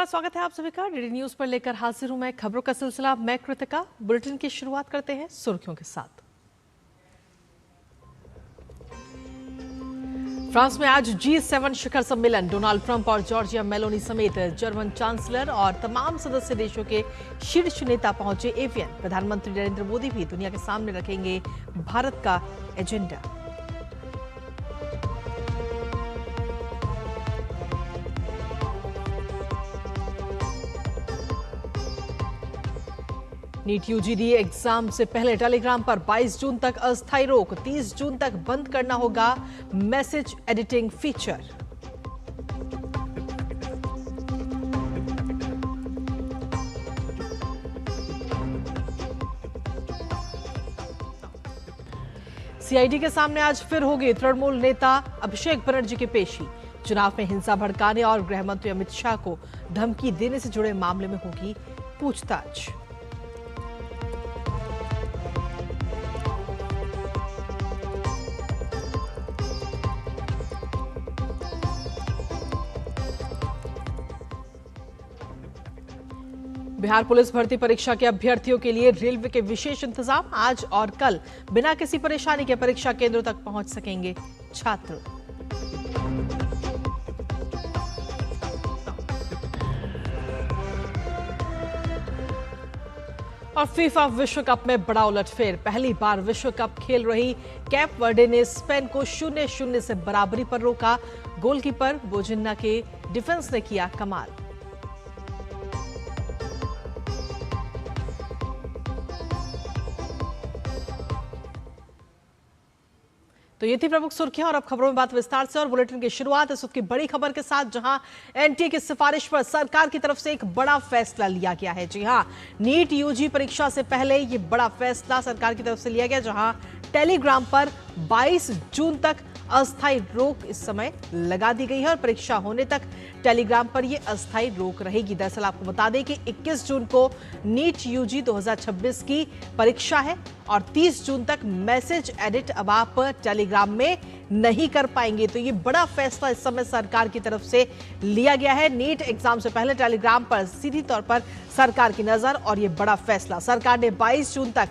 नमस्कार, स्वागत है आप सभी का डीडी न्यूज पर। लेकर हाजिर हूं मैं खबरों का सिलसिला। मैं कृतिका। बुलेटिन की शुरुआत करते हैं सुर्खियों के साथ। फ्रांस में आज G7 शिखर सम्मेलन। डोनाल्ड ट्रंप और जॉर्जिया मेलोनी समेत जर्मन चांसलर और तमाम सदस्य देशों के शीर्ष नेता पहुंचे एवियन। प्रधानमंत्री नरेंद्र मोदी भी दुनिया के सामने रखेंगे भारत का एजेंडा। नीट यूजी एग्जाम से पहले टेलीग्राम पर 22 जून तक अस्थायी रोक। 30 जून तक बंद करना होगा मैसेज एडिटिंग फीचर। सीआईडी के सामने आज फिर होगी तृणमूल नेता अभिषेक बनर्जी की पेशी। चुनाव में हिंसा भड़काने और गृह मंत्री अमित शाह को धमकी देने से जुड़े मामले में होगी पूछताछ। बिहार पुलिस भर्ती परीक्षा के अभ्यर्थियों के लिए रेलवे के विशेष इंतजाम। आज और कल बिना किसी परेशानी के परीक्षा केंद्रों तक पहुंच सकेंगे छात्र। और फीफा विश्व कप में बड़ा उलटफेर। पहली बार विश्व कप खेल रही कैप वर्डे ने स्पेन को 0-0 से बराबरी पर रोका। गोलकीपर बोजिन्ना के डिफेंस ने किया कमाल। तो ये थी प्रमुख सुर्खियां और अब खबरों में बात विस्तार से। और बुलेटिन की शुरुआत इस वक्त की बड़ी खबर के साथ, जहां एनटीए की सिफारिश पर सरकार की तरफ से एक बड़ा फैसला लिया गया है। जी हां, नीट यूजी परीक्षा से पहले ये बड़ा फैसला सरकार की तरफ से लिया गया, जहां टेलीग्राम पर 22 जून तक अस्थायी रोक इस समय लगा दी गई है और परीक्षा होने तक टेलीग्राम पर यह अस्थायी रोक रहेगी। दरअसल आपको बता दें कि 21 जून को नीट यूजी 2026 की परीक्षा है और 30 जून तक मैसेज एडिट अब आप टेलीग्राम में नहीं कर पाएंगे। तो ये बड़ा फैसला इस समय सरकार की तरफ से लिया गया है। नीट एग्जाम से पहले टेलीग्राम पर सीधी तौर पर सरकार की नजर और ये बड़ा फैसला। सरकार ने 22 जून तक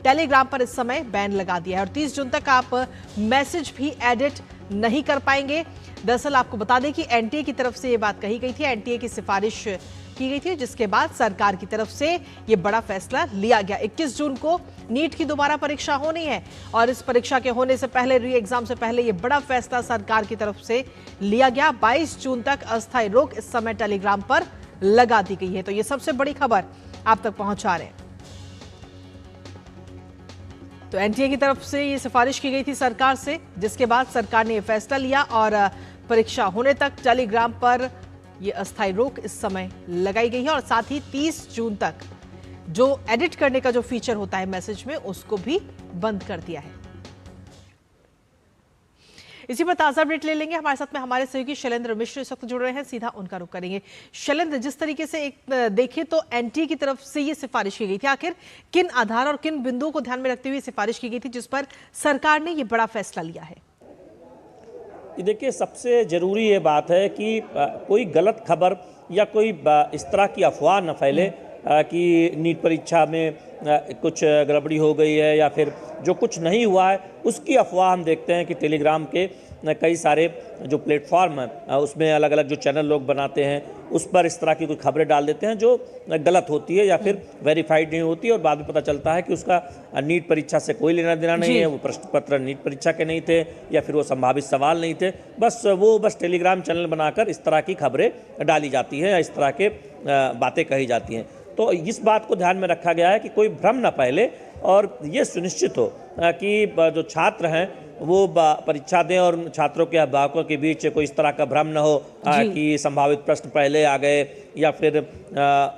टेलीग्राम पर इस समय बैन लगा दिया है और 30 जून तक आप मैसेज भी एडिट नहीं कर पाएंगे। दरअसल आपको बता दें कि एनटीए की तरफ से ये बात कही गई थी, एनटीए की सिफारिश की गई थी, जिसके बाद सरकार की तरफ से ये बड़ा फैसला लिया गया। 21 जून को नीट की दोबारा परीक्षा होनी है और इस परीक्षा के होने से पहले, री एग्जाम से पहले, ये बड़ा फैसला सरकार की तरफ से लिया गया। 22 जून तक अस्थायी रोक इस समय टेलीग्राम पर लगा दी गई है। तो ये सबसे बड़ी खबर आप तक पहुंचा रहे हैं। तो एनटीए की तरफ से ये सिफारिश की गई थी सरकार से, जिसके बाद सरकार ने यह फैसला लिया और परीक्षा होने तक टेलीग्राम पर यह अस्थायी रोक इस समय लगाई गई है और साथ ही 30 जून तक जो एडिट करने का जो फीचर होता है मैसेज में, उसको भी बंद कर दिया है। इसी पर ताजा अपडेट ले लेंगे। हमारे साथ में हमारे सहयोगी शैलेंद्र मिश्र इस वक्त जुड़ रहे हैं, सीधा उनका रुख करेंगे। शैलेंद्र, जिस तरीके से एक देखें तो एनटीए की तरफ से ये सिफारिश की गई थी, आखिर किन आधार और किन बिंदुओं को ध्यान में रखते हुए सिफारिश की गई थी जिस पर सरकार ने ये बड़ा फैसला लिया है? देखिए, सबसे जरूरी ये बात है कि कोई गलत खबर या कोई इस तरह की अफवाह न फैले कि नीट परीक्षा में कुछ गड़बड़ी हो गई है या फिर जो कुछ नहीं हुआ है उसकी अफवाह हम देखते हैं कि टेलीग्राम के कई सारे जो प्लेटफॉर्म हैं उसमें अलग अलग जो चैनल लोग बनाते हैं उस पर इस तरह की कोई खबरें डाल देते हैं जो गलत होती है या फिर वेरीफाइड नहीं होती है और बाद में पता चलता है कि उसका नीट परीक्षा से कोई लेना देना नहीं है, वो प्रश्न पत्र नीट परीक्षा के नहीं थे या फिर वो संभावित सवाल नहीं थे। बस टेलीग्राम चैनल बनाकर इस तरह की खबरें डाली जाती हैं या इस तरह के बातें कही जाती हैं। तो इस बात को ध्यान में रखा गया है कि कोई भ्रम न फैले और ये सुनिश्चित हो कि जो छात्र हैं वो परीक्षा दें और छात्रों के अभिभावकों के बीच कोई इस तरह का भ्रम न हो कि संभावित प्रश्न पहले आ गए या फिर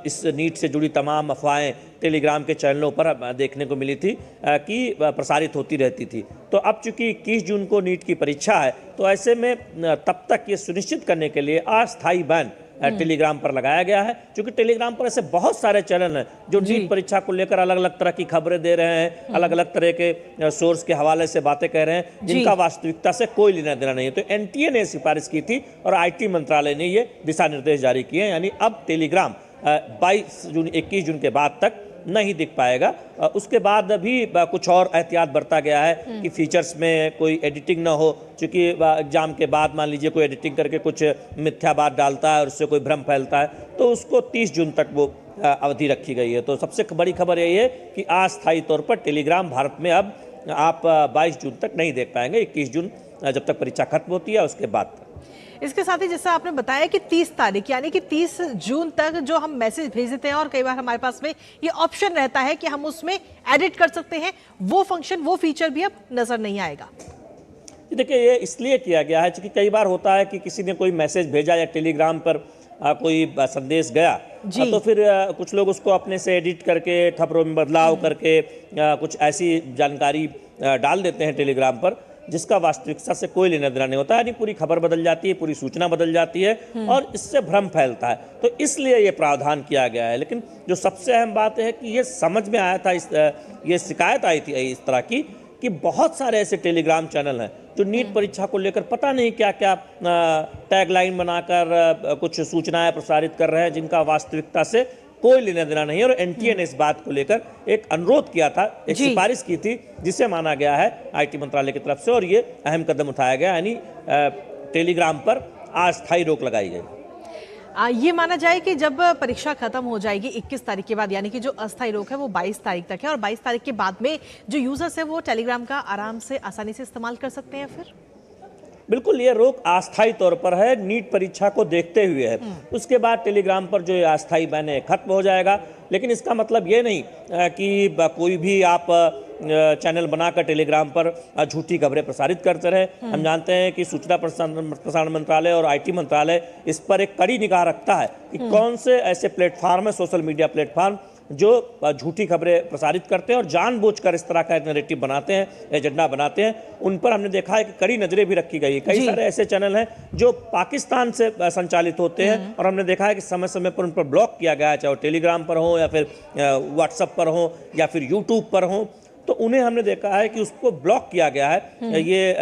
इस नीट से जुड़ी तमाम अफवाहें टेलीग्राम के चैनलों पर देखने को मिली थी कि प्रसारित होती रहती थी। तो अब चूंकि 21 जून को नीट की परीक्षा है तो ऐसे में तब तक ये सुनिश्चित करने के लिए अस्थायी बैन टेलीग्राम पर लगाया गया है, क्योंकि टेलीग्राम पर ऐसे बहुत सारे चैनल हैं जो नीट परीक्षा को लेकर अलग अलग तरह की खबरें दे रहे हैं, अलग अलग तरह के सोर्स के हवाले से बातें कह रहे हैं, जिनका वास्तविकता से कोई लेना देना नहीं है। तो एनटीए ने सिफारिश की थी और आईटी मंत्रालय ने ये दिशा निर्देश जारी किए, यानी अब टेलीग्राम 22 जून 21 जून के बाद तक नहीं दिख पाएगा। उसके बाद भी कुछ और एहतियात बरता गया है कि फीचर्स में कोई एडिटिंग ना हो, क्योंकि एग्जाम के बाद मान लीजिए कोई एडिटिंग करके कुछ मिथ्या बात डालता है और उससे कोई भ्रम फैलता है, तो उसको 30 जून तक वो अवधि रखी गई है। तो सबसे बड़ी खबर यही है कि अस्थायी तौर पर टेलीग्राम भारत में अब आप 22 जून तक नहीं देख पाएंगे, 21 जून जब तक परीक्षा खत्म होती है उसके बाद तक। इसके साथ ही जैसा आपने बताया कि 30 तारीख यानी कि 30 जून तक जो हम मैसेज भेज देते हैं और कई बार हमारे पास में ये ऑप्शन रहता है कि हम उसमें एडिट कर सकते हैं, वो फंक्शन वो फीचर भी अब नजर नहीं आएगा। देखिए, ये इसलिए किया गया है क्योंकि कई बार होता है कि किसी ने कोई मैसेज भेजा या टेलीग्राम पर कोई संदेश गया, तो फिर कुछ लोग उसको अपने से एडिट करके खबरों में बदलाव करके कुछ ऐसी जानकारी डाल देते हैं टेलीग्राम पर जिसका वास्तविकता से कोई लेना देना नहीं होता, यानी पूरी खबर बदल जाती है, पूरी सूचना बदल जाती है और इससे भ्रम फैलता है। तो इसलिए ये प्रावधान किया गया है। लेकिन जो सबसे अहम बात है कि ये समझ में आया था, ये शिकायत आई थी इस तरह की कि बहुत सारे ऐसे टेलीग्राम चैनल हैं जो नीट परीक्षा को लेकर पता नहीं क्या क्या टैगलाइन बनाकर कुछ सूचनाएं प्रसारित कर रहे हैं जिनका वास्तविकता से कोई लेना देना नहीं है। और एनटीए ने इस बात को लेकर एक अनुरोध किया था, एक सिफारिश की थी, जिसे माना गया है आईटी मंत्रालय की तरफ से और ये अहम कदम उठाया गया, यानी टेलीग्राम पर अस्थायी रोक लगाई गई। ये माना जाए कि जब परीक्षा खत्म हो जाएगी 21 तारीख के बाद, यानी कि जो अस्थायी रोक है वो 22 तारीख तक है और 22 तारीख के बाद में जो यूजर्स है वो टेलीग्राम का आराम से आसानी से इस्तेमाल कर सकते हैं। फिर बिल्कुल, ये रोक अस्थायी तौर पर है, नीट परीक्षा को देखते हुए है। उसके बाद टेलीग्राम पर जो ये अस्थायी बैन है खत्म हो जाएगा। लेकिन इसका मतलब ये नहीं कि कोई भी आप चैनल बनाकर टेलीग्राम पर झूठी खबरें प्रसारित करते रहे। हम जानते हैं कि सूचना प्रसारण मंत्रालय और आईटी मंत्रालय इस पर एक कड़ी निगाह रखता है कि कौन से ऐसे प्लेटफॉर्म है, सोशल मीडिया प्लेटफॉर्म, जो झूठी खबरें प्रसारित करते हैं और जानबूझकर इस तरह का एक नैरेटिव बनाते हैं, एजेंडा बनाते हैं। उन पर हमने देखा है कि कड़ी नजरें भी रखी गई है। कई सारे ऐसे चैनल हैं जो पाकिस्तान से संचालित होते हैं और हमने देखा है कि समय समय पर उन पर ब्लॉक किया गया है, चाहे वो टेलीग्राम पर हो या फिर व्हाट्सएप पर हो या फिर यूट्यूब पर हो, तो उन्हें हमने देखा है कि उसको ब्लॉक किया गया है। ये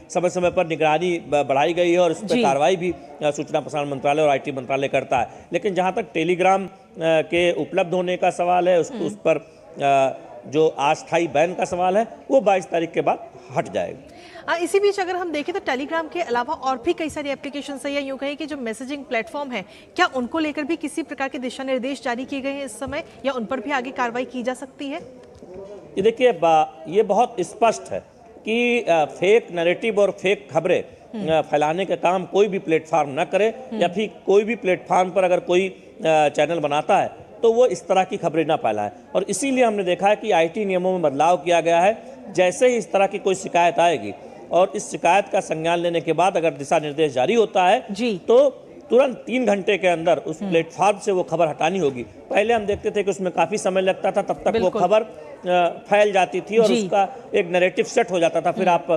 समय समय पर निगरानी बढ़ाई गई है और उस पर कार्रवाई भी सूचना प्रसारण मंत्रालय और आईटी मंत्रालय करता है। लेकिन जहां तक टेलीग्राम के उपलब्ध होने का सवाल है, उस पर जो अस्थायी बैन का सवाल है, वो 22 तारीख के बाद हट जाएगा। इसी बीच अगर हम देखें तो टेलीग्राम के अलावा और भी कई सारी एप्लीकेशन है, या यूं कहें कि जो मैसेजिंग प्लेटफॉर्म है, क्या उनको लेकर भी किसी प्रकार के दिशा निर्देश जारी किए गए हैं इस समय, या उन पर भी आगे कार्रवाई की जा सकती है? ये देखिए, ये बहुत स्पष्ट है कि फेक नैरेटिव और फेक खबरें फैलाने का काम कोई भी प्लेटफॉर्म न करे, या फिर कोई भी प्लेटफॉर्म पर अगर कोई चैनल बनाता है तो वो इस तरह की खबरें ना फैलाए। और इसीलिए हमने देखा है कि आईटी नियमों में बदलाव किया गया है। जैसे ही इस तरह की कोई शिकायत आएगी और इस शिकायत का संज्ञान लेने के बाद अगर दिशा निर्देश जारी होता है तो तुरंत 3 घंटे के अंदर उस प्लेटफॉर्म से वो खबर हटानी होगी। पहले हम देखते थे कि उसमें काफ़ी समय लगता था, तब तक वो खबर फैल जाती थी और उसका एक नैरेटिव सेट हो जाता था, फिर आप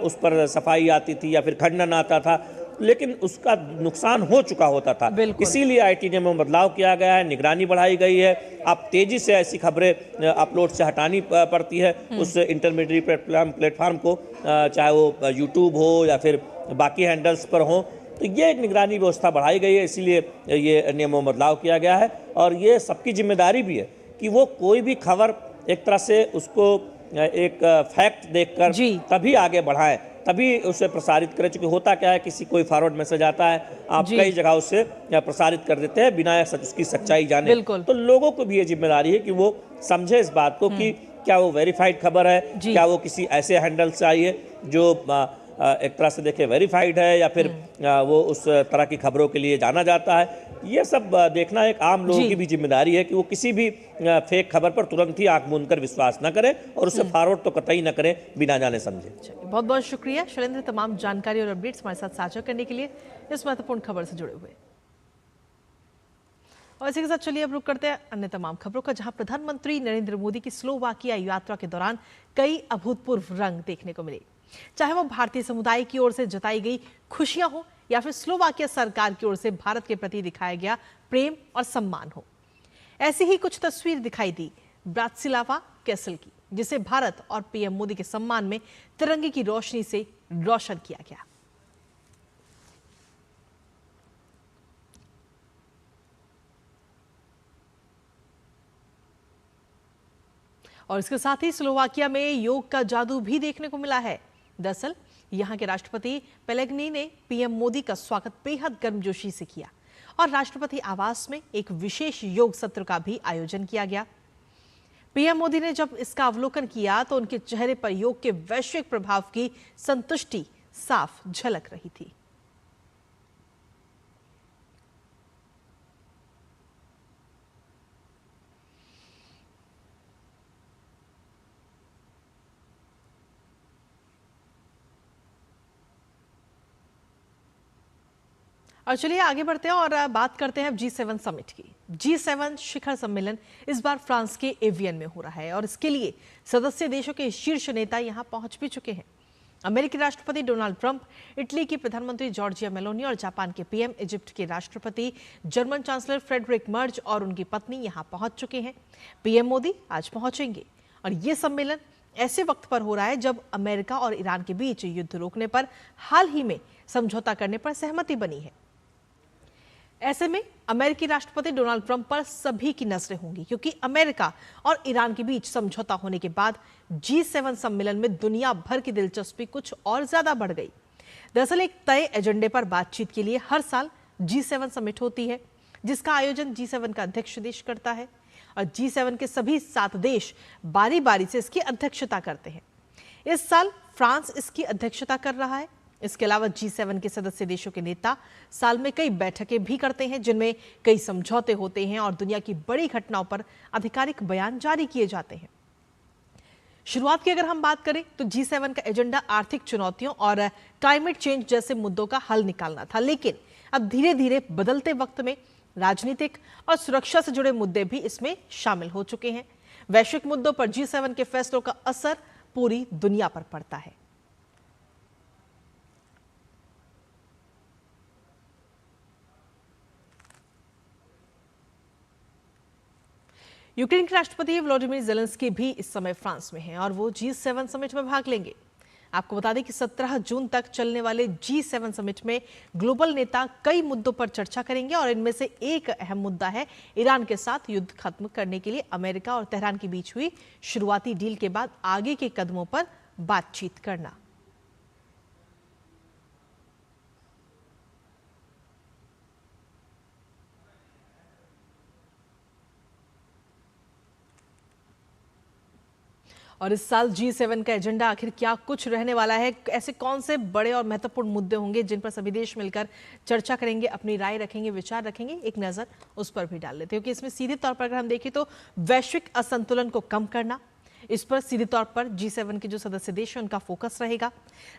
उस पर सफाई आती थी या फिर खंडन आता था, लेकिन उसका नुकसान हो चुका होता था। इसीलिए आईटी नियमों में बदलाव किया गया है, निगरानी बढ़ाई गई है। आप तेजी से ऐसी खबरें अपलोड से हटानी पड़ती है उस इंटरमीडिएट प्लेटफॉर्म को, चाहे वो यूट्यूब हो या फिर बाकी हैंडल्स पर हो। तो ये एक निगरानी व्यवस्था बढ़ाई गई है, इसीलिए ये नियमों में बदलाव किया गया है। और ये सबकी जिम्मेदारी भी है कि वो कोई भी खबर एक तरह से उसको एक फैक्ट देखकर तभी आगे बढ़ाएं, तभी उसे प्रसारित करें। क्योंकि होता क्या है, किसी कोई फॉरवर्ड मैसेज आता है, आप कई जगह उसे प्रसारित कर देते हैं बिना उसकी सच्चाई जाने। तो लोगों को भी ये जिम्मेदारी है कि वो समझे इस बात को कि क्या वो वेरीफाइड खबर है, क्या वो किसी ऐसे हैंडल से आई है जो एक तरह से देखे वेरीफाइड है, या फिर वो उस तरह की खबरों के लिए जाना जाता है। ये सब देखना एक आम लोगों की भी जिम्मेदारी है कि वो किसी भी फेक खबर पर तुरंत ही आंख मूंद कर विश्वास न करें और उसे फॉरवर्ड तो कतई न करें बिना जाने समझे। बहुत बहुत शुक्रिया शैलेंद्र, तमाम जानकारी और अपडेट्स हमारे साथ साझा करने के लिए, इस महत्वपूर्ण खबर से जुड़े हुए। और इसी के साथ चलिए अब रुक करते हैं अन्य तमाम खबरों का, जहां प्रधानमंत्री नरेंद्र मोदी की स्लोवाकिया यात्रा के दौरान कई अभूतपूर्व रंग देखने को मिले। चाहे वो भारतीय समुदाय की ओर से जताई गई खुशियां हो या फिर स्लोवाकिया सरकार की ओर से भारत के प्रति दिखाया गया प्रेम और सम्मान हो। ऐसी ही कुछ तस्वीर दिखाई दी ब्रातिस्लावा कैसल की, जिसे भारत और पीएम मोदी के सम्मान में तिरंगे की रोशनी से रोशन किया गया। और इसके साथ ही स्लोवाकिया में योग का जादू भी देखने को मिला है। दरअसल यहां के राष्ट्रपति पेलेग्रिनी ने पीएम मोदी का स्वागत बेहद गर्मजोशी से किया और राष्ट्रपति आवास में एक विशेष योग सत्र का भी आयोजन किया गया। पीएम मोदी ने जब इसका अवलोकन किया तो उनके चेहरे पर योग के वैश्विक प्रभाव की संतुष्टि साफ झलक रही थी। और चलिए आगे बढ़ते हैं और बात करते हैं G7 समिट की। G7 शिखर सम्मेलन इस बार फ्रांस के एवियन में हो रहा है और इसके लिए सदस्य देशों के शीर्ष नेता यहां पहुंच भी चुके हैं। अमेरिकी राष्ट्रपति डोनाल्ड ट्रंप, इटली की प्रधानमंत्री जॉर्जिया मेलोनी और जापान के पीएम, इजिप्ट के राष्ट्रपति, जर्मन चांसलर फ्रेडरिक मर्ज और उनकी पत्नी यहां पहुंच चुके हैं। पीएम मोदी आज पहुंचेंगे और ये सम्मेलन ऐसे वक्त पर हो रहा है जब अमेरिका और ईरान के बीच युद्ध रोकने पर हाल ही में समझौता करने पर सहमति बनी है। ऐसे में अमेरिकी राष्ट्रपति डोनाल्ड ट्रंप पर सभी की नजरें होंगी, क्योंकि अमेरिका और ईरान के बीच समझौता होने के बाद G7 सम्मेलन में दुनिया भर की दिलचस्पी कुछ और ज्यादा बढ़ गई। दरअसल एक तय एजेंडे पर बातचीत के लिए हर साल G7 समिट होती है, जिसका आयोजन G7 का अध्यक्ष देश करता है और G7 के सभी 7 देश बारी बारी से इसकी अध्यक्षता करते हैं। इस साल फ्रांस इसकी अध्यक्षता कर रहा है। इसके अलावा G7 के सदस्य देशों के नेता साल में कई बैठकें भी करते हैं, जिनमें कई समझौते होते हैं और दुनिया की बड़ी घटनाओं पर आधिकारिक बयान जारी किए जाते हैं। शुरुआत की अगर हम बात करें तो G7 का एजेंडा आर्थिक चुनौतियों और क्लाइमेट चेंज जैसे मुद्दों का हल निकालना था, लेकिन अब धीरे धीरे बदलते वक्त में राजनीतिक और सुरक्षा से जुड़े मुद्दे भी इसमें शामिल हो चुके हैं। वैश्विक मुद्दों पर G7 के फैसलों का असर पूरी दुनिया पर पड़ता है। यूक्रेन के राष्ट्रपति व्लादिमीर ज़ेलेंस्की भी इस समय फ्रांस में हैं और वो G7 समिट में भाग लेंगे। आपको बता दें कि 17 जून तक चलने वाले G7 समिट में ग्लोबल नेता कई मुद्दों पर चर्चा करेंगे और इनमें से एक अहम मुद्दा है ईरान के साथ युद्ध खत्म करने के लिए अमेरिका और तेहरान के बीच हुई शुरुआती डील के बाद आगे के कदमों पर बातचीत करना। और इस साल G7 का एजेंडा आखिर क्या कुछ रहने वाला है, ऐसे कौन से बड़े और महत्वपूर्ण मुद्दे होंगे जिन पर सभी देश मिलकर चर्चा करेंगे, अपनी राय रखेंगे, विचार रखेंगे, एक नजर उस पर भी डाल लेते हैं। क्योंकि इसमें सीधे तौर पर अगर हम देखें तो वैश्विक असंतुलन को कम करना, इस पर सीधे तौर पर G7 के जो सदस्य देश हैं उनका फोकस रहेगा।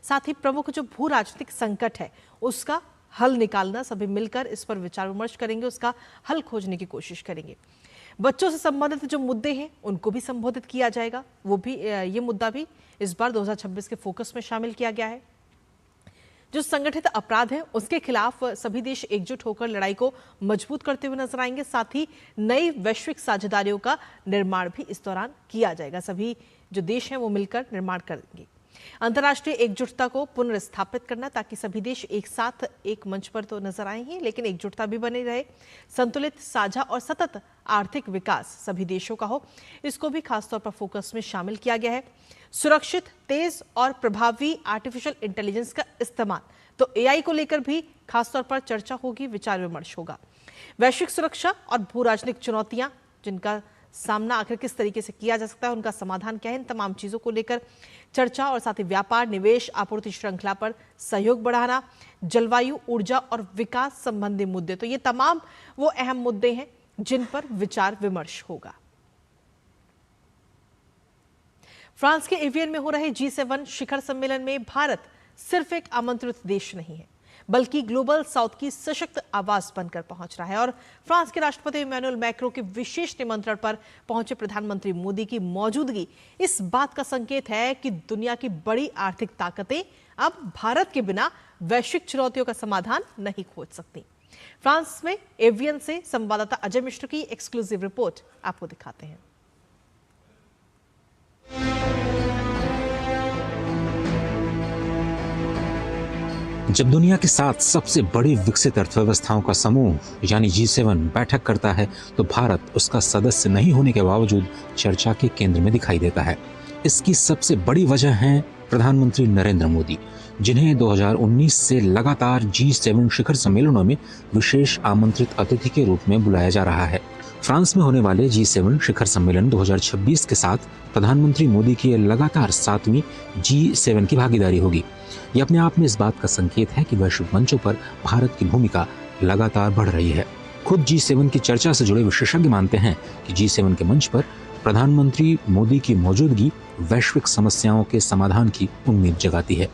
साथ ही प्रमुख जो भू राजनीतिक संकट है उसका हल निकालना, सभी मिलकर इस पर विचार विमर्श करेंगे, उसका हल खोजने की कोशिश करेंगे। बच्चों से संबंधित जो मुद्दे हैं उनको भी संबोधित किया जाएगा, वो भी ये मुद्दा भी इस बार 2026 के फोकस में शामिल किया गया है। जो संगठित अपराध है उसके खिलाफ सभी देश एकजुट होकर लड़ाई को मजबूत करते हुए नजर आएंगे। साथ ही नई वैश्विक साझेदारियों का निर्माण भी इस दौरान किया जाएगा। सभी जो देश हैं वो मिलकर निर्माण करेंगे। अंतर्राष्ट्रीय एकजुटता को पुनर्स्थापित करना ताकि सभी देश एक साथ एक मंच पर तो नजर आए ही, लेकिन एकजुटता भी बनी रहे। संतुलित, साझा और सतत आर्थिक विकास सभी देशों का हो, इसको भी खासतौर पर फोकस में शामिल किया गया है। सुरक्षित, तेज और प्रभावी आर्टिफिशियल इंटेलिजेंस का इस्तेमाल, तो AI को लेकर भी खासतौर पर चर्चा होगी, विचार विमर्श होगा। वैश्विक सुरक्षा और भू राजनीतिक चुनौतियां जिनका सामना आखिर किस तरीके से किया जा सकता है, उनका समाधान क्या है, इन तमाम चीजों को लेकर चर्चा। और साथ ही व्यापार, निवेश, आपूर्ति श्रृंखला पर सहयोग बढ़ाना, जलवायु, ऊर्जा और विकास संबंधी मुद्दे, तो ये तमाम वो अहम मुद्दे हैं जिन पर विचार विमर्श होगा। फ्रांस के एवियन में हो रहे G7 शिखर सम्मेलन में भारत सिर्फ एक आमंत्रित देश नहीं है, बल्कि ग्लोबल साउथ की सशक्त आवाज बनकर पहुंच रहा है। और फ्रांस के राष्ट्रपति इमैनुअल मैक्रों के विशेष निमंत्रण पर पहुंचे प्रधानमंत्री मोदी की मौजूदगी इस बात का संकेत है कि दुनिया की बड़ी आर्थिक ताकतें अब भारत के बिना वैश्विक चुनौतियों का समाधान नहीं खोज सकती। फ्रांस में एवियन से संवाददाता अजय मिश्र की एक्सक्लूसिव रिपोर्ट आपको दिखाते हैं। जब दुनिया के 7 सबसे बड़ी विकसित अर्थव्यवस्थाओं का समूह यानी G7 बैठक करता है तो भारत उसका सदस्य नहीं होने के बावजूद चर्चा के केंद्र में दिखाई देता है। इसकी सबसे बड़ी वजह है प्रधानमंत्री नरेंद्र मोदी, जिन्हें 2019 से लगातार G7 शिखर सम्मेलनों में विशेष आमंत्रित अतिथि के रूप में बुलाया जा रहा है। फ्रांस में होने वाले G7 शिखर सम्मेलन 2026 के साथ प्रधानमंत्री मोदी की लगातार 7वीं G7 की भागीदारी होगी। ये अपने आप में इस बात का संकेत है कि वैश्विक मंचों पर भारत की भूमिका लगातार बढ़ रही है। खुद G7 की चर्चा से जुड़े विशेषज्ञ मानते हैं कि G7 के मंच पर प्रधानमंत्री मोदी की मौजूदगी वैश्विक समस्याओं के समाधान की उम्मीद जगाती है।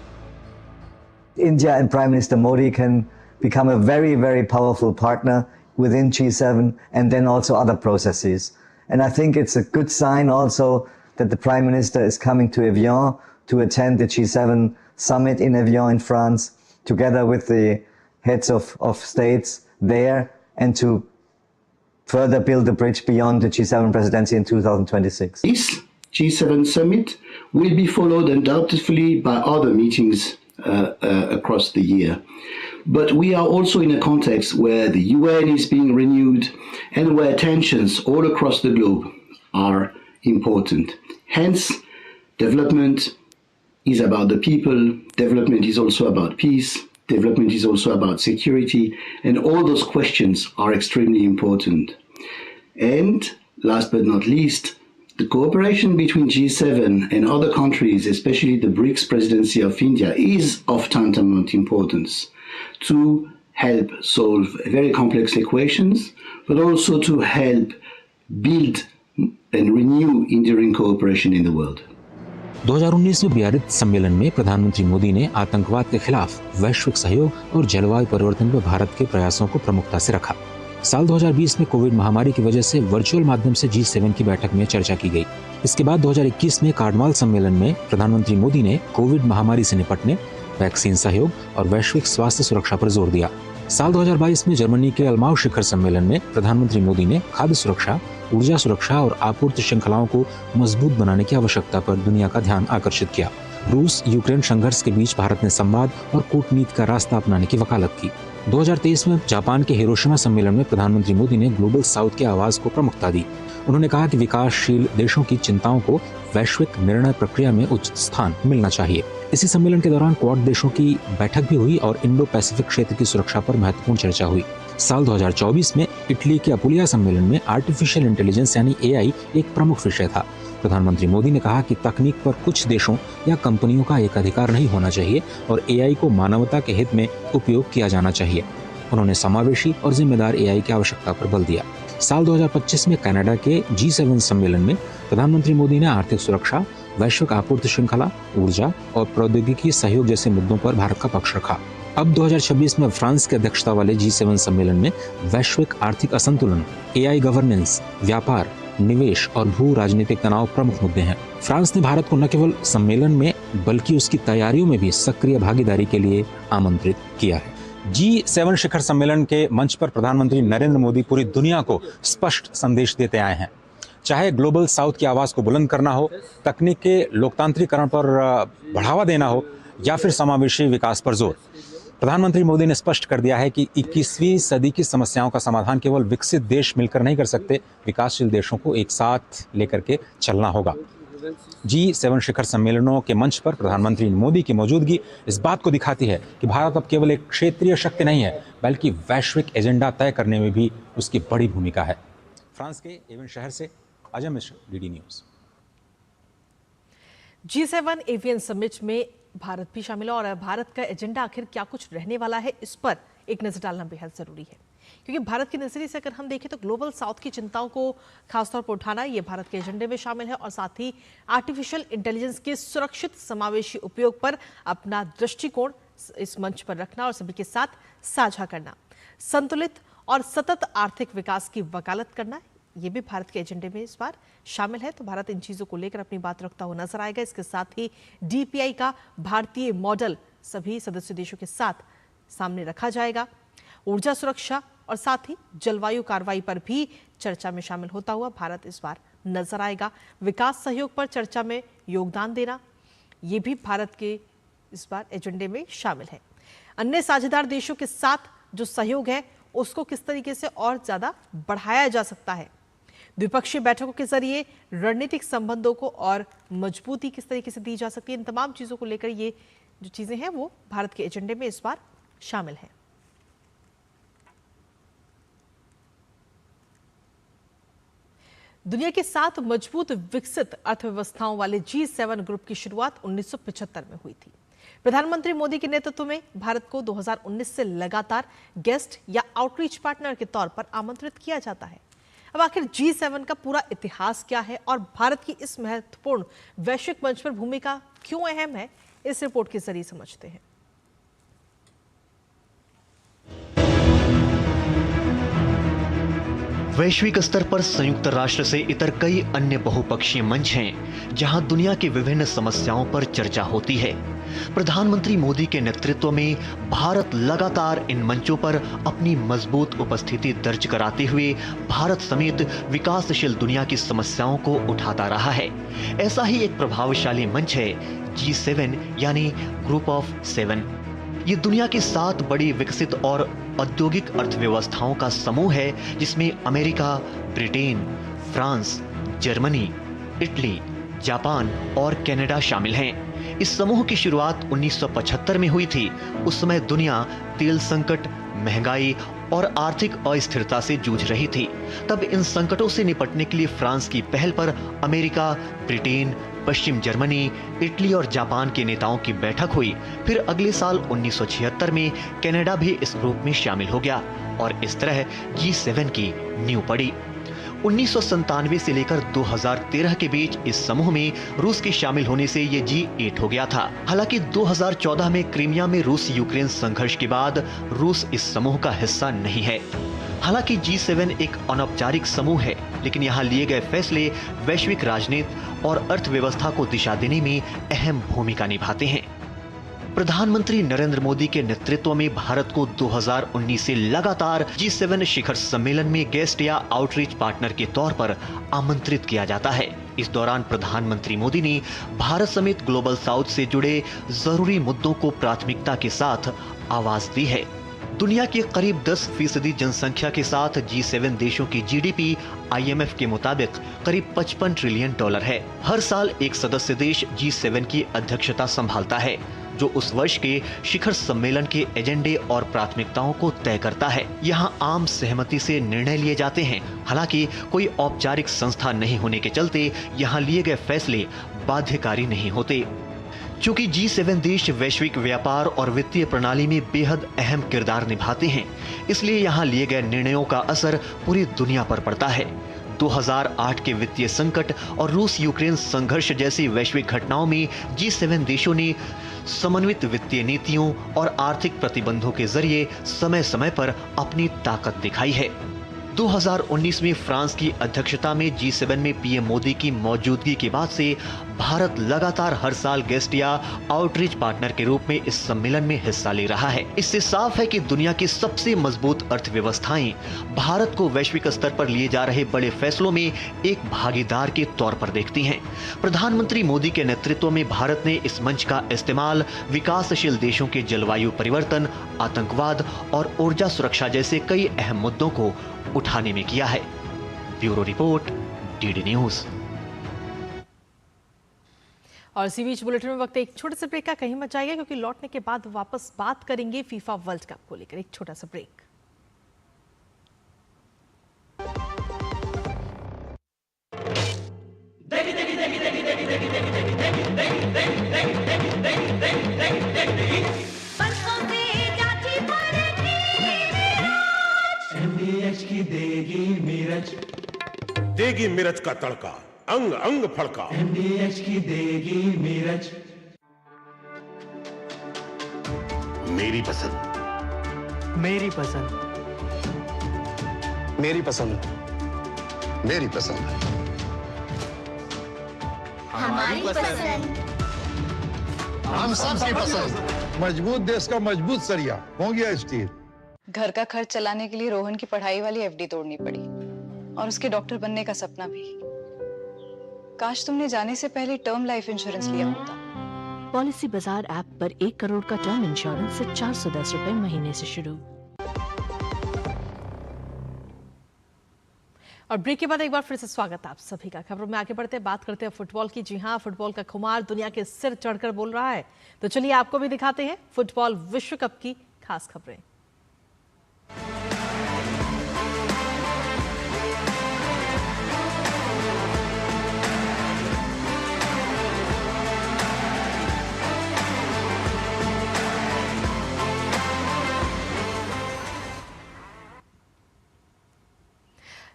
India and Prime Minister Modi can become a very, very powerful partner within G7 and then also other processes. And I think it's a good sign also that the Prime Minister is coming to Evian to attend the G7 summit in Evian in France, together with the heads of states there, and to further build the bridge beyond the G7 presidency in 2026. This G7 summit will be followed undoubtedly by other meetings across the year. But we are also in a context where the UN is being renewed and where tensions all across the globe are important. Hence, development is about the people, development is also about peace, development is also about security, and all those questions are extremely important. And last but not least, the cooperation between G7 and other countries, especially the BRICS presidency of India, is of tantamount importance to help solve very complex equations, but also to help build and renew enduring cooperation in the world. 2019 में Biarritz सम्मेलन में प्रधानमंत्री मोदी ने आतंकवाद के खिलाफ वैश्विक सहयोग और जलवायु परिवर्तन पर भारत के प्रयासों को प्रमुखता से रखा। साल 2020 में कोविड महामारी की वजह से वर्चुअल माध्यम से G7 की बैठक में चर्चा की गई। इसके बाद 2021 में कार्डवाल सम्मेलन में प्रधानमंत्री मोदी ने कोविड महामारी से निपटने, वैक्सीन सहयोग और वैश्विक स्वास्थ्य सुरक्षा पर जोर दिया। साल 2022 में जर्मनी के अल्माउ शिखर सम्मेलन में प्रधानमंत्री मोदी ने खाद्य सुरक्षा, ऊर्जा सुरक्षा और आपूर्ति श्रृंखलाओं को मजबूत बनाने की आवश्यकता पर दुनिया का ध्यान आकर्षित किया। रूस यूक्रेन संघर्ष के बीच भारत ने संवाद और कूटनीति का रास्ता अपनाने की वकालत की। 2023 में जापान के हिरोशिमा सम्मेलन में प्रधानमंत्री मोदी ने ग्लोबल साउथ की आवाज को प्रमुखता दी। उन्होंने कहा कि विकासशील देशों की चिंताओं को वैश्विक निर्णय प्रक्रिया में उचित स्थान मिलना चाहिए। इसी सम्मेलन के दौरान क्वाड देशों की बैठक भी हुई और इंडो पैसिफिक क्षेत्र की सुरक्षा पर महत्वपूर्ण चर्चा हुई। साल 2024 में इटली के अपुलिया सम्मेलन में आर्टिफिशियल इंटेलिजेंस यानी AI एक प्रमुख विषय था। प्रधानमंत्री मोदी ने कहा कि तकनीक पर कुछ देशों या कंपनियों का एक अधिकार नहीं होना चाहिए और AI को मानवता के हित में उपयोग किया जाना चाहिए। उन्होंने समावेशी और जिम्मेदार AI की आवश्यकता पर बल दिया। साल 2025 में कनाडा के G7 सम्मेलन में प्रधानमंत्री मोदी ने आर्थिक सुरक्षा, वैश्विक आपूर्ति श्रृंखला, ऊर्जा और प्रौद्योगिकी सहयोग जैसे मुद्दों पर भारत का पक्ष रखा। अब 2026 में फ्रांस की अध्यक्षता वाले G7 सम्मेलन में वैश्विक आर्थिक असंतुलन, AI गवर्नेंस, व्यापार, निवेश और भू राजनीतिक तनाव प्रमुख मुद्दे हैं। फ्रांस ने भारत को न केवल सम्मेलन में बल्कि उसकी तैयारियों में भी सक्रिय भागीदारी के लिए आमंत्रित किया है। G7 शिखर सम्मेलन के मंच पर प्रधानमंत्री नरेंद्र मोदी पूरी दुनिया को स्पष्ट संदेश देते आए हैं। चाहे ग्लोबल साउथ की आवाज को बुलंद करना हो, तकनीक के लोकतांत्रिकरण पर बढ़ावा देना हो या फिर समावेशी विकास पर जोर, प्रधानमंत्री मोदी ने स्पष्ट कर दिया है कि 21वीं सदी की समस्याओं का समाधान केवल विकसित देश मिलकर नहीं कर सकते, विकासशील देशों को एक साथ लेकर के चलना होगा। G7 शिखर सम्मेलनों के मंच पर प्रधानमंत्री मोदी की मौजूदगी इस बात को दिखाती है कि भारत अब केवल एक क्षेत्रीय शक्ति नहीं है, बल्कि वैश्विक एजेंडा तय करने में भी उसकी बड़ी भूमिका है। फ्रांस के एवियन शहर से Ajay Mishra, DD news. G7 avian summit में भारत भी शामिल है और भारत का एजेंडा आखिर क्या कुछ रहने वाला है, इस पर एक नजर डालना बेहद जरूरी है, क्योंकि भारत के नजरिए से अगर हम देखें तो ग्लोबल साउथ की चिंताओं को खासतौर पर उठाना ये भारत के एजेंडे में शामिल है और साथ ही आर्टिफिशियल इंटेलिजेंस के सुरक्षित समावेशी उपयोग पर अपना दृष्टिकोण इस मंच पर रखना और सभी के साथ साझा करना। संतुलित और सतत आर्थिक विकास की वकालत करना, ये भी भारत के एजेंडे में इस बार शामिल है। तो भारत इन चीजों को लेकर अपनी बात रखता हुआ नजर आएगा। इसके साथ ही डीपीआई का भारतीय मॉडल सभी सदस्य देशों के साथ सामने रखा जाएगा। ऊर्जा सुरक्षा और साथ ही जलवायु कार्रवाई पर भी चर्चा में शामिल होता हुआ भारत इस बार नजर आएगा। विकास सहयोग पर चर्चा में योगदान देना, ये भी भारत के इस बार एजेंडे में शामिल है। अन्य साझेदार देशों के साथ जो सहयोग है उसको किस तरीके से और ज्यादा बढ़ाया जा सकता है, द्विपक्षीय बैठकों के जरिए रणनीतिक संबंधों को और मजबूती किस तरीके से दी जा सकती है, इन तमाम चीजों को लेकर ये जो चीजें हैं वो भारत के एजेंडे में इस बार शामिल है। दुनिया के 7 मजबूत विकसित अर्थव्यवस्थाओं वाले G7 ग्रुप की शुरुआत 1975 में हुई थी। प्रधानमंत्री मोदी के नेतृत्व में भारत को 2019 से लगातार गेस्ट या आउटरीच पार्टनर के तौर पर आमंत्रित किया जाता है। अब आखिर G7 का पूरा इतिहास क्या है और भारत की इस महत्वपूर्ण वैश्विक मंच पर भूमिका क्यों अहम है, इस रिपोर्ट के जरिए समझते हैं। वैश्विक स्तर पर संयुक्त राष्ट्र से इतर कई अन्य बहुपक्षीय मंच हैं जहां दुनिया की विभिन्न समस्याओं पर चर्चा होती है। प्रधानमंत्री मोदी के नेतृत्व में भारत लगातार इन मंचों पर अपनी मजबूत उपस्थिति दर्ज कराते हुए भारत समेत विकासशील दुनिया की समस्याओं को उठाता रहा है। ऐसा ही एक प्रभावशाली मंच है G7 यानी ग्रुप ऑफ 7। ये दुनिया की 7 बड़ी विकसित और औद्योगिक अर्थव्यवस्थाओं का समूह है जिसमें America, Britain, France, Germany, Italy, Japan और कनाडा शामिल हैं। इस समूह की शुरुआत 1975 में हुई थी। उस समय दुनिया तेल संकट, महंगाई और आर्थिक अस्थिरता से जूझ रही थी। तब इन संकटों से निपटने के लिए फ्रांस की पहल पर अमेरिका, ब्रिटेन, पश्चिम जर्मनी, इटली और जापान के नेताओं की बैठक हुई। फिर अगले साल 1976 में कनाडा भी इस ग्रुप में शामिल हो गया और इस तरह G7 की नींव पड़ी। 1997 से लेकर 2013 के बीच इस समूह में रूस के शामिल होने से ये G8 हो गया था। हालांकि 2014 में क्रीमिया में रूस यूक्रेन संघर्ष के बाद रूस इस समूह का हिस्सा नहीं है। हालांकि G7 एक अनौपचारिक समूह है, लेकिन यहाँ लिए गए फैसले वैश्विक राजनीति और अर्थव्यवस्था को दिशा देने में अहम भूमिका निभाते हैं। प्रधानमंत्री नरेंद्र मोदी के नेतृत्व में भारत को 2019 से लगातार G7 शिखर सम्मेलन में गेस्ट या आउटरीच पार्टनर के तौर पर आमंत्रित किया जाता है। इस दौरान प्रधानमंत्री मोदी ने भारत समेत ग्लोबल साउथ से जुड़े जरूरी मुद्दों को प्राथमिकता के साथ आवाज दी है। दुनिया की करीब 10% जनसंख्या के साथ G7 देशों की जीडीपी IMF के मुताबिक करीब $55 ट्रिलियन है। हर साल एक सदस्य देश G7 की अध्यक्षता संभालता है, जो उस वर्ष के शिखर सम्मेलन के एजेंडे और प्राथमिकताओं को तय करता है। यहाँ आम सहमति से निर्णय लिए जाते हैं। हालांकि कोई औपचारिक संस्था नहीं होने के चलते यहाँ लिए गए फैसले बाध्यकारी नहीं होते। चूंकि G7 देश वैश्विक व्यापार और वित्तीय प्रणाली में बेहद अहम किरदार निभाते हैं, इसलिए यहाँ लिए गए निर्णयों का असर पूरी दुनिया पर पड़ता है। 2008 के वित्तीय संकट और रूस यूक्रेन संघर्ष जैसी वैश्विक घटनाओं में G7 देशों ने समन्वित वित्तीय नीतियों और आर्थिक प्रतिबंधों के जरिए समय समय पर अपनी ताकत दिखाई है। 2019 में फ्रांस की अध्यक्षता में G7 में पीएम मोदी की मौजूदगी के बाद से भारत लगातार हर साल गेस्ट या आउटरीच पार्टनर के रूप में इस सम्मेलन में हिस्सा ले रहा है। इससे साफ है कि दुनिया की सबसे मजबूत अर्थव्यवस्थाएं भारत को वैश्विक स्तर पर लिए जा रहे बड़े फैसलों में एक भागीदार के तौर पर देखती हैं। प्रधानमंत्री मोदी के नेतृत्व में भारत ने इस मंच का इस्तेमाल विकासशील देशों के जलवायु परिवर्तन, आतंकवाद और ऊर्जा सुरक्षा जैसे कई अहम मुद्दों को उठाने में किया है। Bureau report, DD news. और इसी बीच बुलेटिन में वक्त एक छोटे से ब्रेक का, कहीं मत जाइए क्योंकि लौटने के बाद वापस बात करेंगे फीफा वर्ल्ड कप को लेकर। एक छोटा सा ब्रेक। देगी मिर्च का तड़का, अंग अंग फड़का। MDH की देगी मिर्च। मेरी पसंद। मेरी पसंद। मेरी पसंद। मेरी पसंद। हमारी पसंद। हम सबकी पसंद। मजबूत देश का मजबूत सरिया हो गया स्टील। घर का खर्च चलाने के लिए रोहन की पढ़ाई वाली एफडी तोड़नी पड़ी और उसके डॉक्टर बनने का सपना भी। काश तुमने जाने से पहले टर्म लाइफ इंश्योरेंस लिया होता। पॉलिसी बाजार ऐप पर 1 करोड़ का टर्म इंश्योरेंस से 410 रुपए महीने से शुरू। और ब्रेक के बाद एक बार फिर से स्वागत है आप सभी का। खबरों में आगे बढ़ते बात करते हैं फुटबॉल की। जी हां, फुटबॉल का खुमार दुनिया के सिर चढ़कर बोल रहा है। तो चलिए आपको भी दिखाते हैं फुटबॉल विश्व कप की खास खबरें।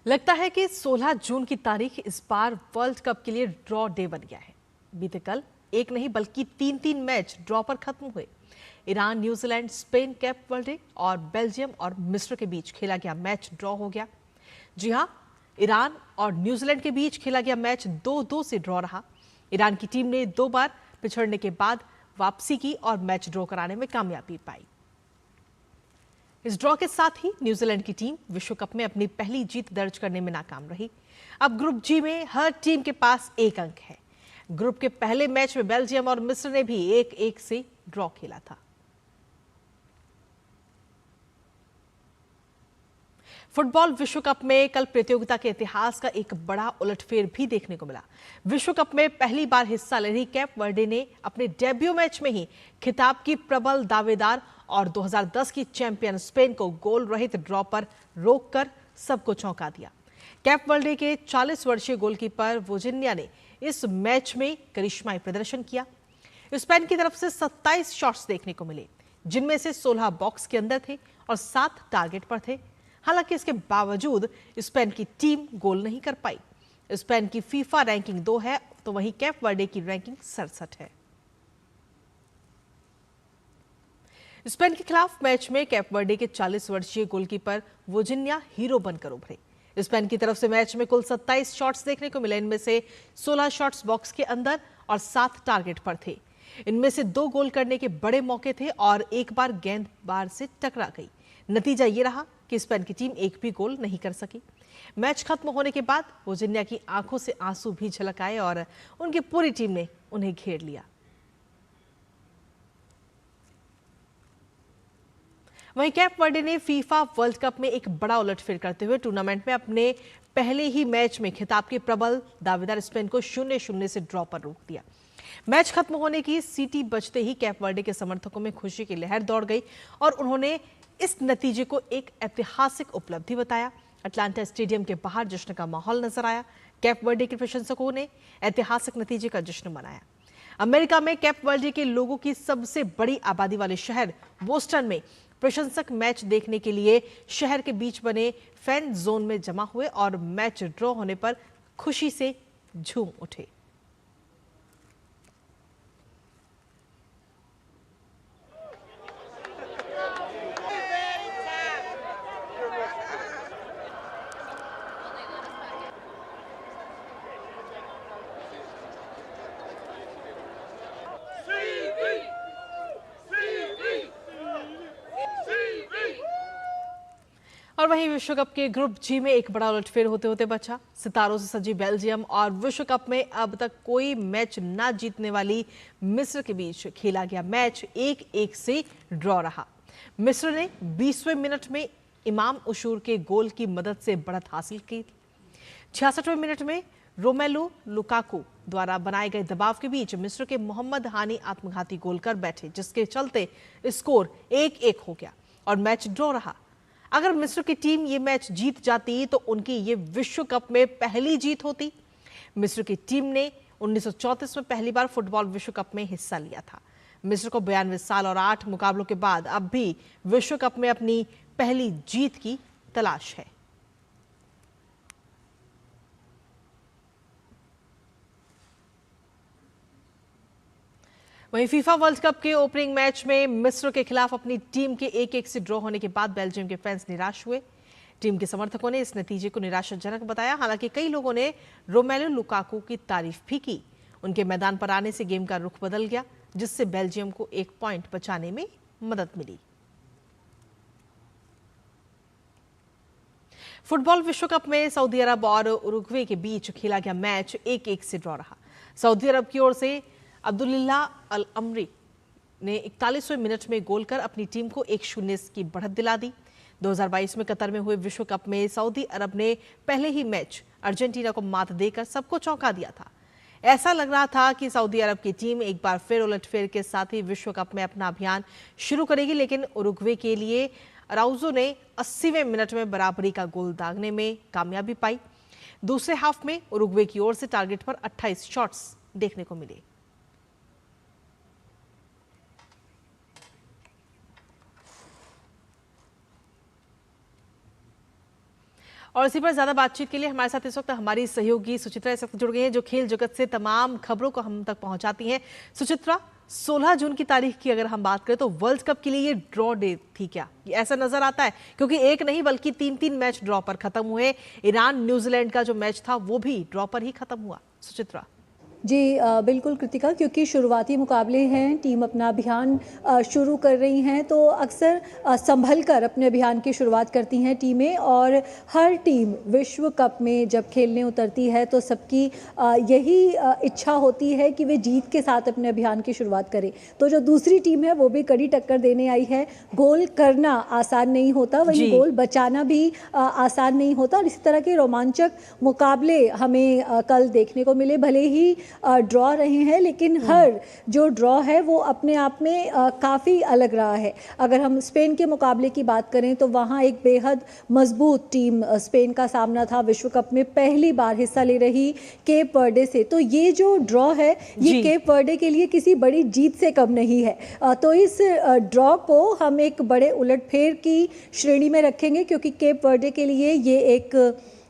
लगता है कि 16 जून की तारीख इस बार वर्ल्ड कप के लिए ड्रॉ डे बन गया है। बीते कल एक नहीं बल्कि 3 मैच ड्रॉ पर खत्म हुए। Iran, New Zealand, Spain, cap Verde और बेल्जियम और मिस्र के बीच खेला गया मैच ड्रॉ हो गया। जी हां, ईरान और न्यूजीलैंड के बीच खेला गया मैच 2-2 से ड्रॉ रहा। ईरान की टीम ने 2 बार पिछड़ने के बाद वापसी की और मैच ड्रॉ कराने में कामयाबी पाई। इस ड्रॉ के साथ ही न्यूजीलैंड की टीम विश्व कप में अपनी पहली जीत दर्ज करने में नाकाम रही। अब ग्रुप जी में हर टीम के पास 1 अंक है। ग्रुप के पहले मैच में बेल्जियम और मिस्र ने भी 1-1 से ड्रॉ खेला था। फुटबॉल विश्व कप में कल प्रतियोगिता के इतिहास का एक बड़ा उलटफेर भी देखने को मिला। विश्व कप में पहली बार हिस्सा ले रही कैप वर्डे ने अपने डेब्यू मैच में ही खिताब की प्रबल दावेदार और 2010 की चैंपियन स्पेन को गोल रहित ड्रॉ पर रोककर सबको चौंका दिया। कैप वर्डे के 40 वर्षीय गोलकीपर वोजिन्या ने इस मैच में करिश्माई प्रदर्शन किया। स्पेन की तरफ से 27 शॉट्स देखने को मिले, जिनमें से 16 बॉक्स के अंदर थे और 7 टारगेट पर थे। हालांकि इसके बावजूद स्पेन की टीम गोल नहीं कर पाई। स्पेन की फीफा रैंकिंग 2 है, तो वहीं कैप वर्डे की रैंकिंग 67 है। स्पेन के खिलाफ मैच में कैप वर्डे के 40 वर्षीय गोलकीपर वोजिन्या हीरो बनकर उभरे। स्पेन की तरफ से मैच में कुल 27 शॉट्स देखने को मिले। इनमें से 16 शॉट्स बॉक्स के अंदर और 7 टारगेट पर थे। इनमें से 2 गोल करने के बड़े मौके थे और एक बार गेंद बार से टकरा गई। नतीजा ये रहा कि स्पेन की टीम एक भी गोल नहीं कर सकी। मैच खत्म होने के बाद वोजिन्या की आंखों से आंसू भी झलक आए और उनकी पूरी टीम ने उन्हें घेर लिया। वहीं कैप वर्डे ने फीफा वर्ल्ड कप में एक बड़ा उलटफेर करते हुए टूर्नामेंट में अपने पहले ही मैच में खिताब के प्रबल दावेदार स्पेन को 0-0 से ड्रॉ पर रोक दिया। मैच खत्म होने की सीटी बजते ही कैप वर्डे के समर्थकों में खुशी की लहर दौड़ गई और उन्होंने इस नतीजे को एक ऐतिहासिक उपलब्धि बताया। अटलांटा स्टेडियम के बाहर जश्न का माहौल नजर आया। कैप वर्डे के प्रशंसकों ने ऐतिहासिक नतीजे का जश्न मनाया। अमेरिका में कैप वर्डे के लोगों की सबसे बड़ी आबादी वाले शहर बोस्टन में प्रशंसक मैच देखने के लिए शहर के बीच बने फैन जोन में जमा हुए और मैच ड्रॉ होने पर खुशी से झूम उठे। और वहीं विश्व कप के ग्रुप जी में एक बड़ा उलटफेर होते होते बचा। सितारों से सजी बेल्जियम और विश्व कप में अब तक कोई मैच ना जीतने वाली मिस्र के बीच खेला गया मैच 1-1 से ड्रॉ रहा। मिस्र ने 20वें मिनट में इमाम उशूर के गोल की मदद से बढ़त हासिल की। 66वें मिनट में रोमेलू लुकाकू द्वारा बनाए गए दबाव के बीच मिस्र के मोहम्मद हानी आत्मघाती गोल कर बैठे, जिसके चलते स्कोर 1-1 हो गया और मैच ड्रॉ रहा। अगर मिस्र की टीम ये मैच जीत जाती तो उनकी ये विश्व कप में पहली जीत होती। मिस्र की टीम ने 1934 में पहली बार फुटबॉल विश्व कप में हिस्सा लिया था। मिस्र को 92 साल और 8 मुकाबलों के बाद अब भी विश्व कप में अपनी पहली जीत की तलाश है। वहीं फीफा वर्ल्ड कप के ओपनिंग मैच में मिस्र के खिलाफ अपनी टीम के 1-1 से ड्रॉ होने के बाद बेल्जियम के फैंस निराश हुए। टीम के समर्थकों ने इस नतीजे को निराशाजनक बताया। हालांकि कई लोगों ने रोमेलो लुकाकू की तारीफ भी की। उनके मैदान पर आने से गेम का रुख बदल गया, जिससे बेल्जियम को 1 पॉइंट बचाने में मदद मिली। फुटबॉल विश्व कप में सऊदी अरब और उरुग्वे के बीच खेला गया मैच 1-1 से ड्रॉ रहा। सऊदी अरब की ओर से अब्दुल्लाह अल अमरी ने 41वें मिनट में गोल कर अपनी टीम को 1-0 की बढ़त दिला दी। 2022 में कतर में हुए विश्व कप में सऊदी अरब ने पहले ही मैच अर्जेंटीना को मात देकर सबको चौंका दिया था। ऐसा लग रहा था कि सऊदी अरब की टीम एक बार फिर उलटफेर के साथ ही विश्व कप में अपना अभियान शुरू करेगी, लेकिन उरुग्वे के लिए अराउजो ने 80वें मिनट में बराबरी का गोल दागने में कामयाबी पाई। दूसरे हाफ में उरुग्वे की ओर से टारगेट पर 28 शॉट्स देखने को मिले। और इसी पर ज्यादा बातचीत के लिए हमारे साथ इस वक्त हमारी सहयोगी सुचित्रा इस वक्त जुड़ गई हैं, जो खेल जगत से तमाम खबरों को हम तक पहुंचाती हैं। सुचित्रा, 16 जून की तारीख की अगर हम बात करें तो वर्ल्ड कप के लिए ये ड्रॉ डे थी क्या? ये ऐसा नजर आता है, क्योंकि एक नहीं बल्कि 3-3 मैच ड्रॉ पर खत्म हुए। ईरान न्यूजीलैंड का जो मैच था वो भी ड्रॉ पर ही खत्म हुआ। सुचित्रा। जी बिल्कुल कृतिका, क्योंकि शुरुआती मुकाबले हैं, टीम अपना अभियान शुरू कर रही हैं, तो अक्सर संभल कर अपने अभियान की शुरुआत करती हैं टीमें। और हर टीम विश्व कप में जब खेलने उतरती है तो सबकी यही इच्छा होती है कि वे जीत के साथ अपने अभियान की शुरुआत करें। तो जो दूसरी टीम है वो भी कड़ी टक्कर देने आई है। गोल करना आसान नहीं होता, वहीं गोल बचाना भी आसान नहीं होता। और इसी तरह के रोमांचक मुकाबले हमें कल देखने को मिले। भले ही ड्रॉ रहे हैं, लेकिन हर जो ड्रॉ है वो अपने आप में काफ़ी अलग रहा है। अगर हम स्पेन के मुकाबले की बात करें तो वहाँ एक बेहद मजबूत टीम स्पेन का सामना था, विश्व कप में पहली बार हिस्सा ले रही केप वर्डे से। तो ये जो ड्रॉ है ये केप वर्डे के लिए किसी बड़ी जीत से कम नहीं है। तो इस ड्रॉ को हम एक बड़े उलटफेर की श्रेणी में रखेंगे, क्योंकि केप वर्डे के लिए ये एक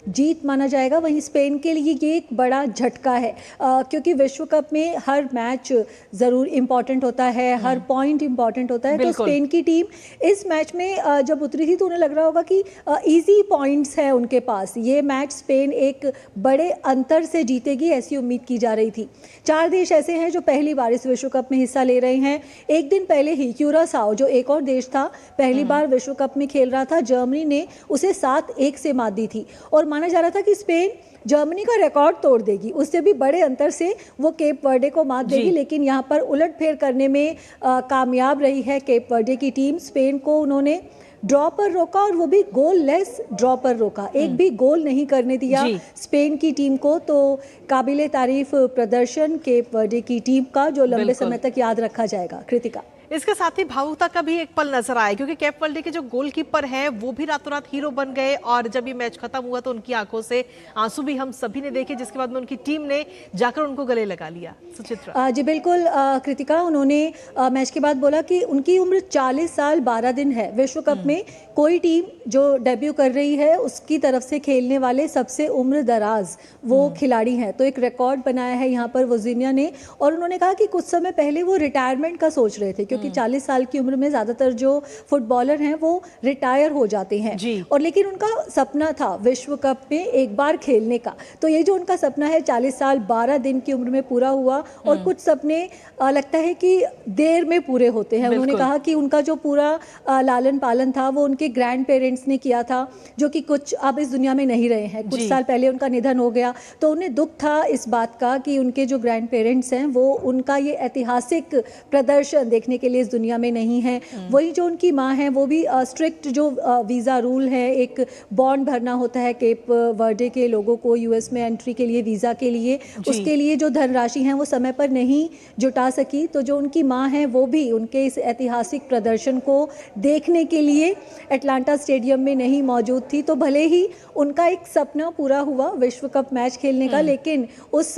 जीत माना जाएगा। वहीं स्पेन के लिए ये एक बड़ा झटका है, क्योंकि विश्व कप में हर मैच ज़रूर इम्पॉर्टेंट होता है, हर पॉइंट इम्पॉर्टेंट होता है। तो स्पेन की टीम इस मैच में जब उतरी थी तो उन्हें लग रहा होगा कि इजी पॉइंट्स हैं उनके पास, ये मैच स्पेन एक बड़े अंतर से जीतेगी, ऐसी उम्मीद की जा रही थी। 4 देश ऐसे हैं जो पहली बार इस विश्व कप में हिस्सा ले रहे हैं। एक दिन पहले ही क्यूरासाओ, जो एक और देश था, पहली बार विश्व कप में खेल रहा था, जर्मनी ने उसे 7-1 से मात दी थी। और माना जा रहा था कि स्पेन जर्मनी का रिकॉर्ड तोड़ देगी, उससे भी बड़े अंतर से वो केप वर्डे को मात देगी। लेकिन यहाँ पर उलटफेर करने में कामयाब रही है केप वर्डे की टीम। स्पेन को उन्होंने ड्रॉ पर रोका, और वो भी गोल लेस ड्रॉ पर रोका, एक भी गोल नहीं करने दिया स्पेन की टीम को। तो काबिले तारीफ प्रदर्शन केप वर्डे की टीम का, जो लंबे समय तक याद रखा जाएगा। कृतिका, इसके साथ ही भावुकता का भी एक पल नजर आया, क्योंकि केप वर्डे के जो गोलकीपर हैं वो भी रातों रात हीरो बन गए। और जब ये मैच खत्म हुआ तो उनकी आंखों से आंसू भी हम सभी ने देखे, जिसके बाद में उनकी टीम ने जाकर उनको गले लगा लिया। सुचित्रा। जी बिल्कुल कृतिका, उन्होंने मैच के बाद बोला कि उनकी उम्र 40 साल 12 दिन है। विश्व कप में कोई टीम जो डेब्यू कर रही है उसकी तरफ से खेलने वाले सबसे उम्र दराज वो खिलाड़ी हैं। तो एक रिकॉर्ड बनाया है यहाँ पर वोजिनिया ने। और उन्होंने कहा कि कुछ समय पहले वो रिटायरमेंट का सोच रहे थे, क्योंकि 40 साल की उम्र में ज़्यादातर जो फुटबॉलर हैं वो रिटायर हो जाते हैं। और लेकिन उनका सपना था विश्व कप में एक बार खेलने का। तो ये जो उनका सपना है 40 साल 12 दिन की उम्र में पूरा हुआ। और कुछ सपने लगता है कि देर में पूरे होते हैं। उन्होंने कहा कि उनका जो पूरा लालन पालन था वो उनके ग्रैंड पेरेंट्स ने किया था, जो कि कुछ अब इस दुनिया में नहीं रहे हैं। कुछ साल पहले उनका निधन हो गया, तो उन्हें दुख था इस बात का कि उनके जो ग्रैंड पेरेंट्स हैं वो उनका ये ऐतिहासिक प्रदर्शन देखने के लिए इस दुनिया में नहीं है। वही जो उनकी माँ है वो भी स्ट्रिक्ट जो वीज़ा रूल है, एक बॉन्ड भरना होता है केप वर्डे के लोगों को यूएस में एंट्री के लिए, वीज़ा के लिए, उसके लिए जो धनराशि है वो समय पर नहीं जुटा सकी। तो जो उनकी माँ है वो भी उनके इस ऐतिहासिक प्रदर्शन को देखने के लिए एटलांटा स्टेडियम में नहीं मौजूद थी। तो भले ही उनका एक सपना पूरा हुआ विश्व कप मैच खेलने का, लेकिन उस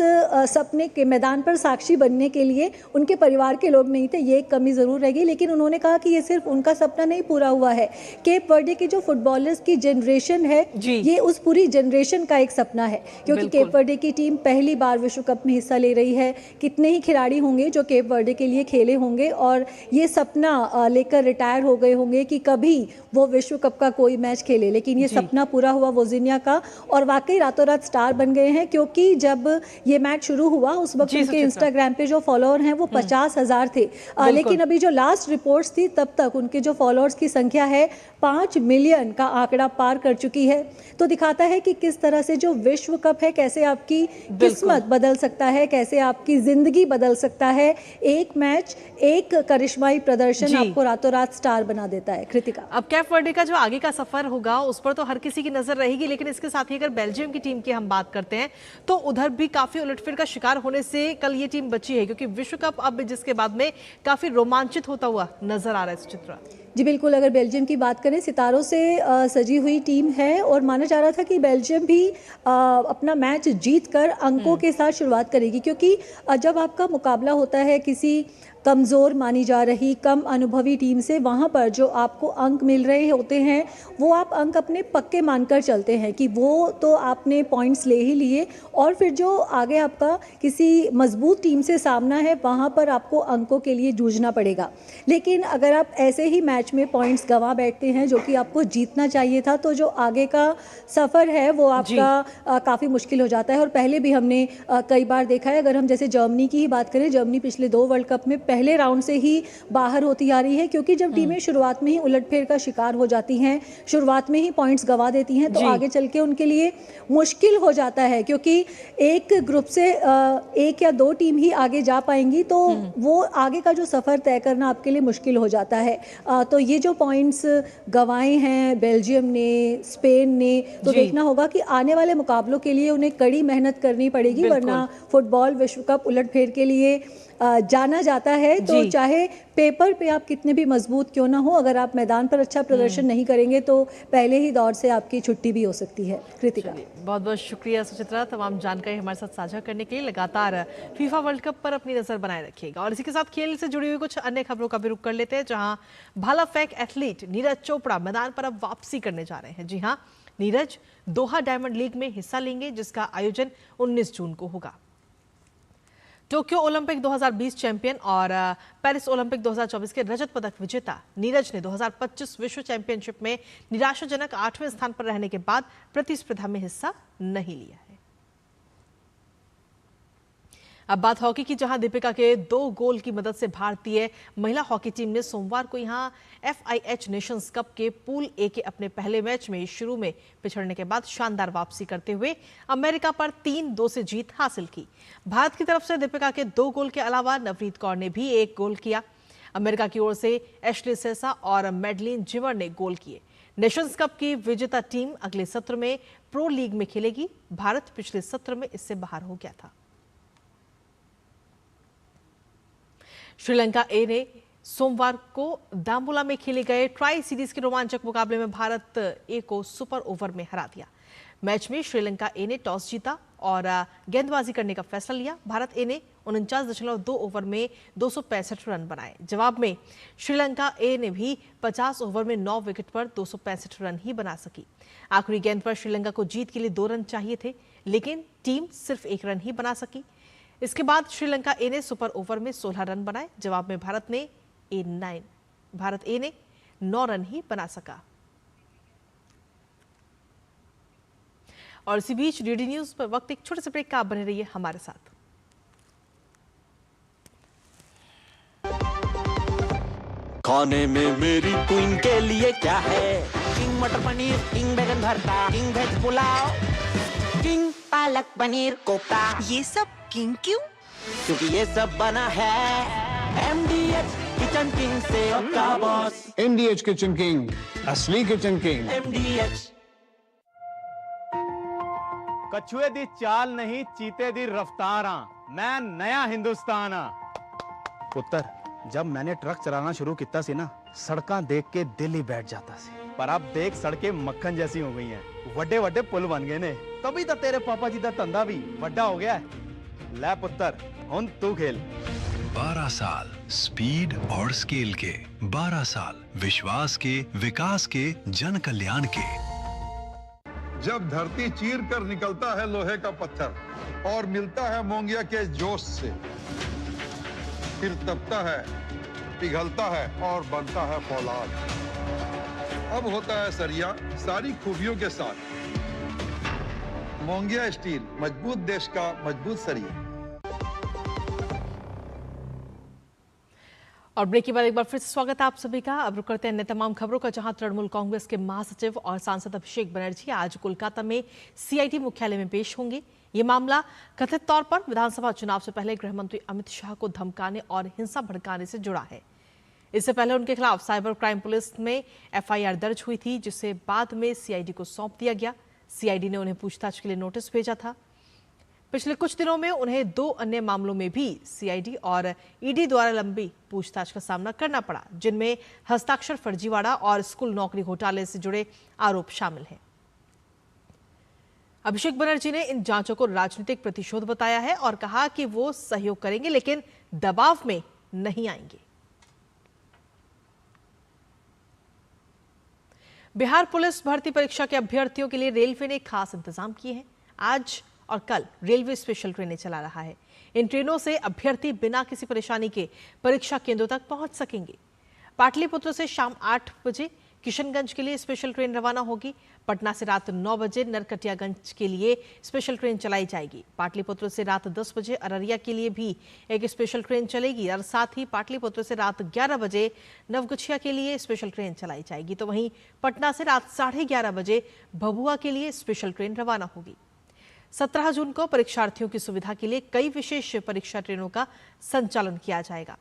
सपने के मैदान पर साक्षी बनने के लिए उनके परिवार के लोग नहीं थे। ये एक कमी ज़रूर रहेगी, लेकिन उन्होंने कहा कि ये सिर्फ उनका सपना नहीं पूरा हुआ है, केप वर्डे के जो फुटबॉलर्स की जनरेशन है ये उस पूरी जनरेशन का एक सपना है, क्योंकि केप वर्डे की टीम पहली बार विश्व कप में हिस्सा ले रही है। कितने ही खिलाड़ी होंगे जो केप वर्डे के लिए खेले होंगे और ये सपना लेकर रिटायर हो गए होंगे कि कभी वो विश्व कप का कोई मैच खेले, लेकिन ये सपना पूरा हुआ वोजिनिया का, और वाकई रातों रात स्टार बन गए हैं। क्योंकि जब ये मैच शुरू हुआ उस वक्त उनके इंस्टाग्राम पे जो फॉलोअर हैं वो 50,000 थे, लेकिन अभी जो लास्ट रिपोर्ट्स थी तब तक उनके जो फॉलोअर्स की संख्या है 5 मिलियन का आंकड़ा पार कर चुकी है। तो दिखाता है कि किस तरह से जो विश्व कप है कैसे आपकी किस्मत बदल सकता है, कैसे आपकी जिंदगी बदल सकता है। एक मैच, एक करिश्माई प्रदर्शन आपको रातों रात स्टार बना देता है। कृतिका, अब केप वर्डे का जो आगे का सफर होगा उस पर तो हर किसी की नजर रहेगी, लेकिन इसके साथ ही अगर बेल्जियम की टीम की हम बात करते हैं तो उधर भी काफी उलटफेर का शिकार होने से कल ये टीम बची है, क्योंकि विश्व कप अब जिसके बाद में काफी रोमांचित होता हुआ नजर आ रहा है सुचित्रा। जी बिल्कुल, अगर बेल्जियम की बात करें, सितारों से सजी हुई टीम है और माना जा रहा था कि बेल्जियम भी अपना मैच जीतकर अंकों के साथ शुरुआत करेगी, क्योंकि जब आपका मुकाबला होता है किसी कमज़ोर मानी जा रही कम अनुभवी टीम से, वहाँ पर जो आपको अंक मिल रहे होते हैं वो आप अंक अपने पक्के मानकर चलते हैं कि वो तो आपने पॉइंट्स ले ही लिए, और फिर जो आगे आपका किसी मजबूत टीम से सामना है वहाँ पर आपको अंकों के लिए जूझना पड़ेगा। लेकिन अगर आप ऐसे ही मैच में पॉइंट्स गंवा बैठते हैं जो कि आपको जीतना चाहिए था, तो जो आगे का सफ़र है वो आपका काफ़ी मुश्किल हो जाता है। और पहले भी हमने कई बार देखा है, अगर हम जैसे जर्मनी की ही बात करें, जर्मनी पिछले 2 वर्ल्ड कप में पहले राउंड से ही बाहर होती आ रही है, क्योंकि जब टीमें शुरुआत में ही उलटफेर का शिकार हो जाती हैं, शुरुआत में ही पॉइंट्स गंवा देती हैं, तो आगे चल के उनके लिए मुश्किल हो जाता है, क्योंकि एक ग्रुप से 1 या 2 टीम ही आगे जा पाएंगी, तो वो आगे का जो सफ़र तय करना आपके लिए मुश्किल हो जाता है। तो ये जो पॉइंट्स गंवाए हैं बेल्जियम ने, स्पेन ने, तो देखना होगा कि आने वाले मुकाबलों के लिए उन्हें कड़ी मेहनत करनी पड़ेगी, वरना फुटबॉल विश्व कप उलटफेर के लिए जाना जाता है। तो चाहे पेपर पे आप कितने भी मजबूत क्यों ना हो, अगर आप मैदान पर अच्छा प्रदर्शन नहीं करेंगे तो पहले ही दौर से आपकी छुट्टी भी हो सकती है। कृतिका, बहुत बहुत शुक्रिया सुचित्रा, तमाम जानकारी हमारे साथ साझा करने के लिए। लगातार फीफा वर्ल्ड कप पर अपनी नजर बनाए रखिएगा। और इसी के साथ खेल से जुड़ी हुई कुछ अन्य खबरों का भी रुख कर लेते हैं, जहां भाला फेंक एथलीट नीरज चोपड़ा मैदान पर अब वापसी करने जा रहे हैं। जी हाँ, नीरज दोहा डायमंड लीग में हिस्सा लेंगे, जिसका आयोजन 19 जून को होगा। टोक्यो ओलंपिक 2020 चैंपियन और पेरिस ओलंपिक 2024 के रजत पदक विजेता नीरज ने 2025 विश्व चैंपियनशिप में निराशाजनक 8वें स्थान पर रहने के बाद प्रतिस्पर्धा में हिस्सा नहीं लिया है। अब बात हॉकी की, जहां दीपिका के 2 गोल की मदद से भारतीय महिला हॉकी टीम ने सोमवार को यहां FIH नेशंस कप के पूल ए के अपने पहले मैच में शुरू में पिछड़ने के बाद शानदार वापसी करते हुए अमेरिका पर 3-2 से जीत हासिल की। भारत की तरफ से दीपिका के 2 गोल के अलावा नवनीत कौर ने भी 1 गोल किया। अमेरिका की ओर से एशली सेसा और मेडलिन जिमर ने गोल किए। नेशंस कप की विजेता टीम अगले सत्र में प्रो लीग में खेलेगी। भारत पिछले सत्र में इससे बाहर हो गया था। श्रीलंका ए ने सोमवार को दाम्बुला में खेले गए ट्राई सीरीज के रोमांचक मुकाबले में भारत ए को सुपर ओवर में हरा दिया। मैच में श्रीलंका ए ने टॉस जीता और गेंदबाजी करने का फैसला लिया। भारत ए ने 49.2 ओवर में 265 रन बनाए। जवाब में श्रीलंका ए ने भी 50 ओवर में 9 विकेट पर 265 रन ही बना सकी। आखिरी गेंद पर श्रीलंका को जीत के लिए 2 रन चाहिए थे, लेकिन टीम सिर्फ 1 रन ही बना सकी। इसके बाद श्रीलंका ए ने सुपर ओवर में 16 रन बनाए। जवाब में भारत ए ने 9 रन ही बना सका। और इसी बीच डीडी न्यूज पर वक्त एक छोटे से ब्रेक का, आप बने रहिए हमारे साथ। खाने में मेरी क्वीन के लिए क्या है? किंग मटर पनीर, किंग बैगन भरता, king veg pulao, king palak paneer kofta. ये सब किंग क्यों? क्योंकि ये सब बना है MDH किचन किंग से का बॉस। MDH किचन किंग, असली किचन किंग। MDH। कछुए दी चाल नहीं, चीते दी रफ्तारा, मैं नया हिंदुस्तान। पुत्र, जब मैंने ट्रक चलाना शुरू किया सी ना, सड़कां देख के दिल ही बैठ जाता सी। पर अब देख सड़कें मक्खन जैसी हो गई हैं, वड्डे वड्डे पुल बन गए ने, तभी तो तेरे पापा जी का धंधा भी वड्डा हो गया है। ले पुत्र, हुन तू खेल। 12 साल स्पीड और स्केल के, 12 साल विश्वास के, विकास के, जन कल्याण के। जब धरती चीर कर निकलता है लोहे का पत्थर और मिलता है मोंगिया के जोश से, फिर तपता है, पिघलता है और बनता है फौलाद। अब होता है सरिया सारी खूबियों के साथ। मोंगिया स्टील, मजबूत देश का मजबूत सरिया। और ब्रेक के बाद एक बार फिर से स्वागत है आप सभी का। अब रुक करते हैं अन्य तमाम खबरों का, जहां तृणमूल कांग्रेस के महासचिव और सांसद अभिषेक बनर्जी आज कोलकाता में सीआईडी मुख्यालय में पेश होंगे। ये मामला कथित तौर पर विधानसभा चुनाव से पहले गृह मंत्री अमित शाह को धमकाने और हिंसा भड़काने से जुड़ा है। इससे पहले उनके खिलाफ साइबर क्राइम पुलिस में एफआईआर दर्ज हुई थी, जिसे बाद में सीआईडी को सौंप दिया गया। सीआईडी ने उन्हें पूछताछ के लिए नोटिस भेजा था। पिछले कुछ दिनों में उन्हें 2 अन्य मामलों में भी सीआईडी और ईडी द्वारा लंबी पूछताछ का सामना करना पड़ा, जिनमें हस्ताक्षर फर्जीवाड़ा और स्कूल नौकरी घोटाले से जुड़े आरोप शामिल हैं। अभिषेक बनर्जी ने इन जांचों को राजनीतिक प्रतिशोध बताया है और कहा कि वो सहयोग करेंगे, लेकिन दबाव में नहीं आएंगे। बिहार पुलिस भर्ती परीक्षा के अभ्यर्थियों के लिए रेलवे ने खास इंतजाम किए हैं। आज और कल रेलवे स्पेशल ट्रेनें चला रहा है। इन ट्रेनों से अभ्यर्थी बिना किसी परेशानी के परीक्षा केंद्रों तक पहुंच सकेंगे। पाटलिपुत्र से शाम 8 बजे किशनगंज के लिए स्पेशल ट्रेन रवाना होगी। पटना से रात 9 बजे नरकटियागंज के लिए स्पेशल ट्रेन चलाई जाएगी। पाटलिपुत्र से रात 10 बजे अररिया के लिए भी एक स्पेशल ट्रेन चलेगी और साथ ही पाटलिपुत्र से रात 11 बजे नवगछिया के लिए स्पेशल ट्रेन चलाई जाएगी। तो वहीं पटना से रात 11:30 बजे भभुआ के लिए स्पेशल ट्रेन रवाना होगी। 17 जून को परीक्षार्थियों की सुविधा के लिए कई विशेष परीक्षा ट्रेनों का संचालन किया जाएगा।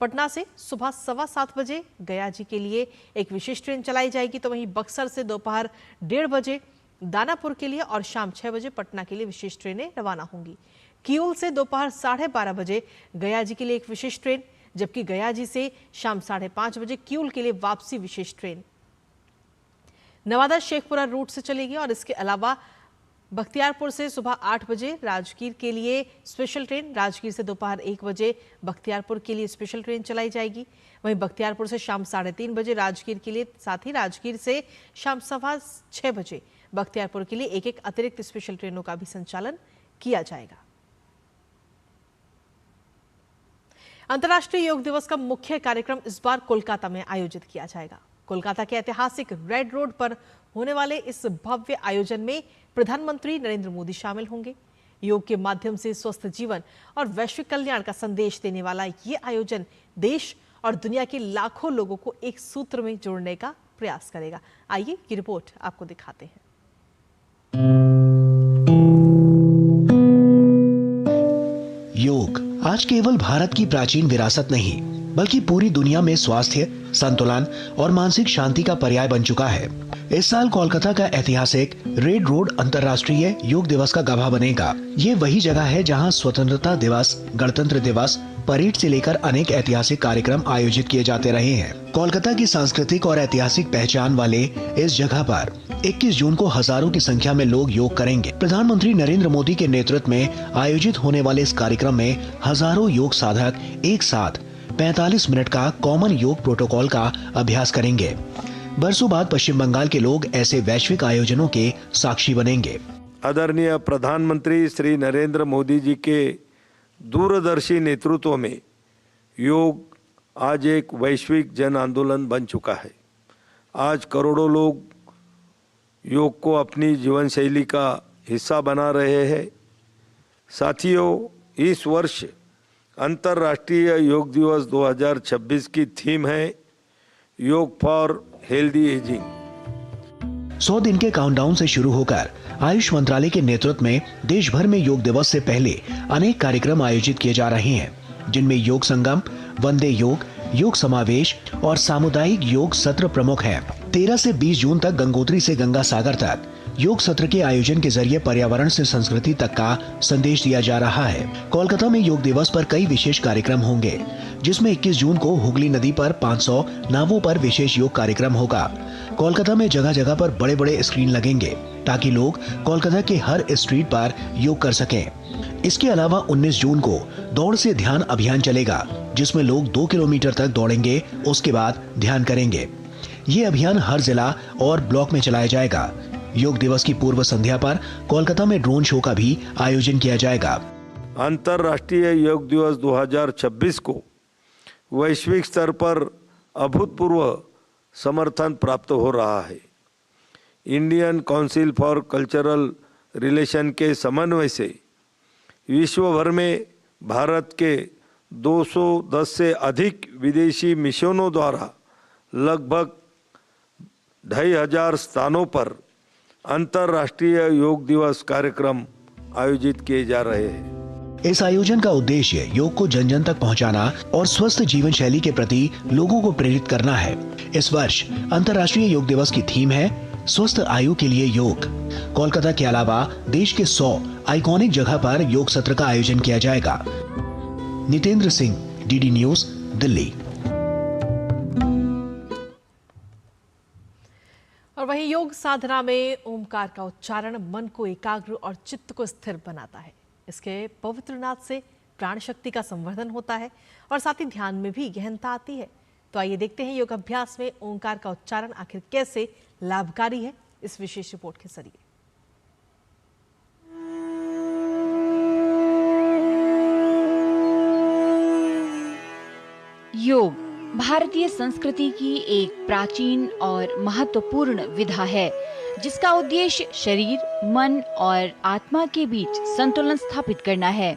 पटना से सुबह 7:15 बजे गया जी के लिए एक विशेष ट्रेन चलाई जाएगी। तो वहीं बक्सर से दोपहर 1:30 बजे दानापुर के लिए और शाम 6 बजे पटना के लिए विशेष ट्रेनें रवाना होंगी। किऊल से दोपहर 12:30 बजे गया जी के लिए एक विशेष ट्रेन, जबकि गया जी से शाम 5:30 बजे किऊल के लिए वापसी विशेष ट्रेन नवादा शेखपुरा रूट से चलेगी। और इसके अलावा बख्तियारपुर से सुबह 8 बजे राजगीर के लिए स्पेशल ट्रेन, राजगीर से दोपहर 1 बजे बख्तियारपुर के लिए स्पेशल ट्रेन चलाई जाएगी। वहीं बख्तियारपुर से शाम 3:30 बजे राजगीर के लिए, साथ ही राजगीर से शाम 6:15 बजे बख्तियारपुर के लिए एक अतिरिक्त स्पेशल ट्रेनों का भी संचालन किया जाएगा। अंतर्राष्ट्रीय योग दिवस का मुख्य कार्यक्रम इस बार कोलकाता में आयोजित किया जाएगा। कोलकाता के ऐतिहासिक रेड रोड पर होने वाले इस भव्य आयोजन में प्रधानमंत्री नरेंद्र मोदी शामिल होंगे। योग के माध्यम से स्वस्थ जीवन और वैश्विक कल्याण का संदेश देने वाला ये आयोजन देश और दुनिया के लाखों लोगों को एक सूत्र में जोड़ने का प्रयास करेगा। आइए ये रिपोर्ट आपको दिखाते हैं। योग आज केवल भारत की प्राचीन विरासत नहीं, बल्कि पूरी दुनिया में स्वास्थ्य, संतुलन और मानसिक शांति का पर्याय बन चुका है। इस साल कोलकाता का ऐतिहासिक रेड रोड अंतर्राष्ट्रीय योग दिवस का गवाह बनेगा। ये वही जगह है जहां स्वतंत्रता दिवस, गणतंत्र दिवस, परेड से लेकर अनेक ऐतिहासिक कार्यक्रम आयोजित किए जाते रहे हैं। कोलकाता की सांस्कृतिक और ऐतिहासिक पहचान वाले इस जगह पर 21 जून को हजारों की संख्या में लोग योग करेंगे। प्रधानमंत्री नरेंद्र मोदी के नेतृत्व में आयोजित होने वाले इस कार्यक्रम में हजारों योग साधक एक साथ 45 मिनट का कॉमन योग प्रोटोकॉल का अभ्यास करेंगे। बरसों बाद पश्चिम बंगाल के लोग ऐसे वैश्विक आयोजनों के साक्षी बनेंगे। आदरणीय प्रधानमंत्री श्री नरेंद्र मोदी जी के दूरदर्शी नेतृत्व में योग आज एक वैश्विक जन आंदोलन बन चुका है। आज करोड़ों लोग योग को अपनी जीवन शैली का हिस्सा बना रहे हैं। साथियों, इस वर्ष अंतर्राष्ट्रीय योग दिवस 2026 की थीम है योग फॉर हेल्दी एजिंग। 100 दिन के काउंटडाउन से शुरू होकर आयुष मंत्रालय के नेतृत्व में देश भर में योग दिवस से पहले अनेक कार्यक्रम आयोजित किए जा रहे हैं, जिनमें योग संगम, वंदे योग, योग समावेश और सामुदायिक योग सत्र प्रमुख हैं। 13 से 20 जून तक गंगोत्री से गंगा सागर तक योग सत्र के आयोजन के जरिए पर्यावरण से संस्कृति तक का संदेश दिया जा रहा है। कोलकाता में योग दिवस पर कई विशेष कार्यक्रम होंगे, जिसमें 21 जून को हुगली नदी पर 500 नावों पर विशेष योग कार्यक्रम होगा। कोलकाता में जगह जगह पर बड़े बड़े स्क्रीन लगेंगे ताकि लोग कोलकाता के हर स्ट्रीट पर योग कर सकें। इसके अलावा 19 जून को दौड़ से ध्यान अभियान चलेगा, जिसमें लोग 2 किलोमीटर तक दौड़ेंगे, उसके बाद ध्यान करेंगे। ये अभियान हर जिला और ब्लॉक में चलाया जाएगा। योग दिवस की पूर्व संध्या पर कोलकाता में ड्रोन शो का भी आयोजन किया जाएगा। अंतर्राष्ट्रीय योग दिवस 2026 को वैश्विक स्तर पर अभूतपूर्व समर्थन प्राप्त हो रहा है। Indian council for cultural relation के समन्वय से विश्व भर में भारत के 210 से अधिक विदेशी मिशनों द्वारा लगभग 2500 स्थानों पर अंतर्राष्ट्रीय योग दिवस कार्यक्रम आयोजित किए जा रहे हैं। इस आयोजन का उद्देश्य योग को जन जन तक पहुंचाना और स्वस्थ जीवन शैली के प्रति लोगों को प्रेरित करना है। इस वर्ष अंतर्राष्ट्रीय योग दिवस की थीम है स्वस्थ आयु के लिए योग। कोलकाता के अलावा देश के 100 आइकॉनिक जगह पर योग सत्र का आयोजन किया जाएगा। Nitendra Singh, DD news, Delhi. और वहीं योग साधना में ओमकार का उच्चारण मन को एकाग्र और चित्त को स्थिर बनाता है। इसके पवित्र नाद से प्राण शक्ति का संवर्धन होता है और साथ ही ध्यान में भी गहनता आती है। तो आइए देखते हैं योग अभ्यास में ओंकार का उच्चारण आखिर कैसे लाभकारी है, इस विशेष रिपोर्ट के जरिए। योग भारतीय संस्कृति की एक प्राचीन और महत्वपूर्ण विधा है, जिसका उद्देश्य शरीर, मन और आत्मा के बीच संतुलन स्थापित करना है।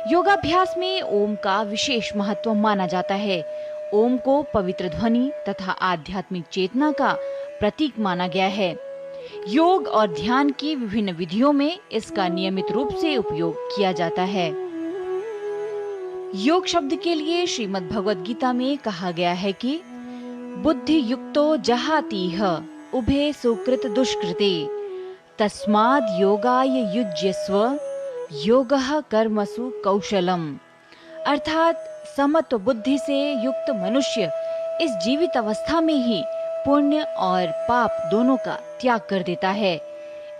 योगाभ्यास में ओम का विशेष महत्व माना जाता है। ओम को पवित्र ध्वनि तथा आध्यात्मिक चेतना का प्रतीक माना गया है। योग और ध्यान की विभिन्न विधियों में इसका नियमित रूप से उपयोग किया जाता है। योग शब्द के लिए श्रीमद् भगवद गीता में कहा गया है कि बुद्धि युक्तो जहातीह उभे सुकृत दुष्कृते तस्माद् योगाय युज्यस्व योगः कर्मसु कौशलम। अर्थात समत्व बुद्धि से युक्त मनुष्य इस जीवित अवस्था में ही पुण्य और पाप दोनों का त्याग कर देता है।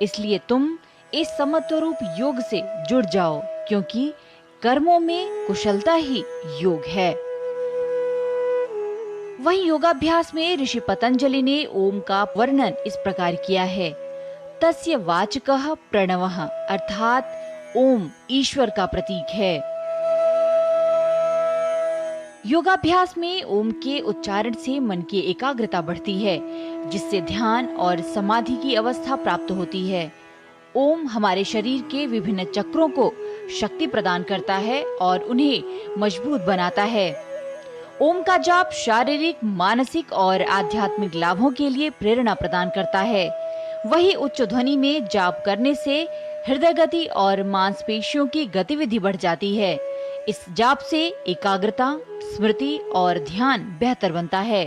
इसलिए तुम इस समत्व रूप योग से जुड़ जाओ, क्योंकि कर्मों में कुशलता ही योग है। वहीं योगाभ्यास में ऋषि पतंजलि ने ओम का वर्णन इस प्रकार किया है। तस्य वाचकः प्रणवः, अर्थात ओम ईश्वर का प्रतीक है। योगाभ्यास में ओम के उच्चारण से मन की एकाग्रता बढ़ती है, जिससे ध्यान और समाधि की अवस्था प्राप्त होती है। ओम हमारे शरीर के विभिन्न चक्रों को शक्ति प्रदान करता है और उन्हें मजबूत बनाता है। ओम का जाप शारीरिक, मानसिक और आध्यात्मिक लाभों के लिए प्रेरणा प्रदान करता है। वही उच्च ध्वनि में जाप करने से हृदय गति और मांसपेशियों की गतिविधि बढ़ जाती है। इस जाप से एकाग्रता, स्मृति और ध्यान बेहतर बनता है।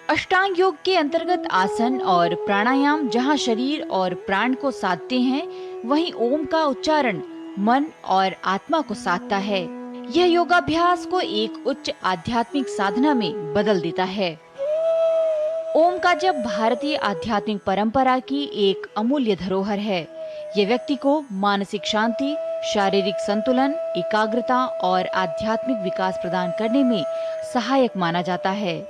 अष्टांग योग के अंतर्गत आसन और प्राणायाम जहां शरीर और प्राण को साधते हैं, वहीं ओम का उच्चारण मन और आत्मा को साधता है। यह योगाभ्यास को एक उच्च आध्यात्मिक साधना में बदल देता है। ओम का जप भारतीय आध्यात्मिक परंपरा की एक अमूल्य धरोहर है। ये व्यक्ति को मानसिक शांति, शारीरिक संतुलन, एकाग्रता और आध्यात्मिक विकास प्रदान करने में सहायक माना जाता है।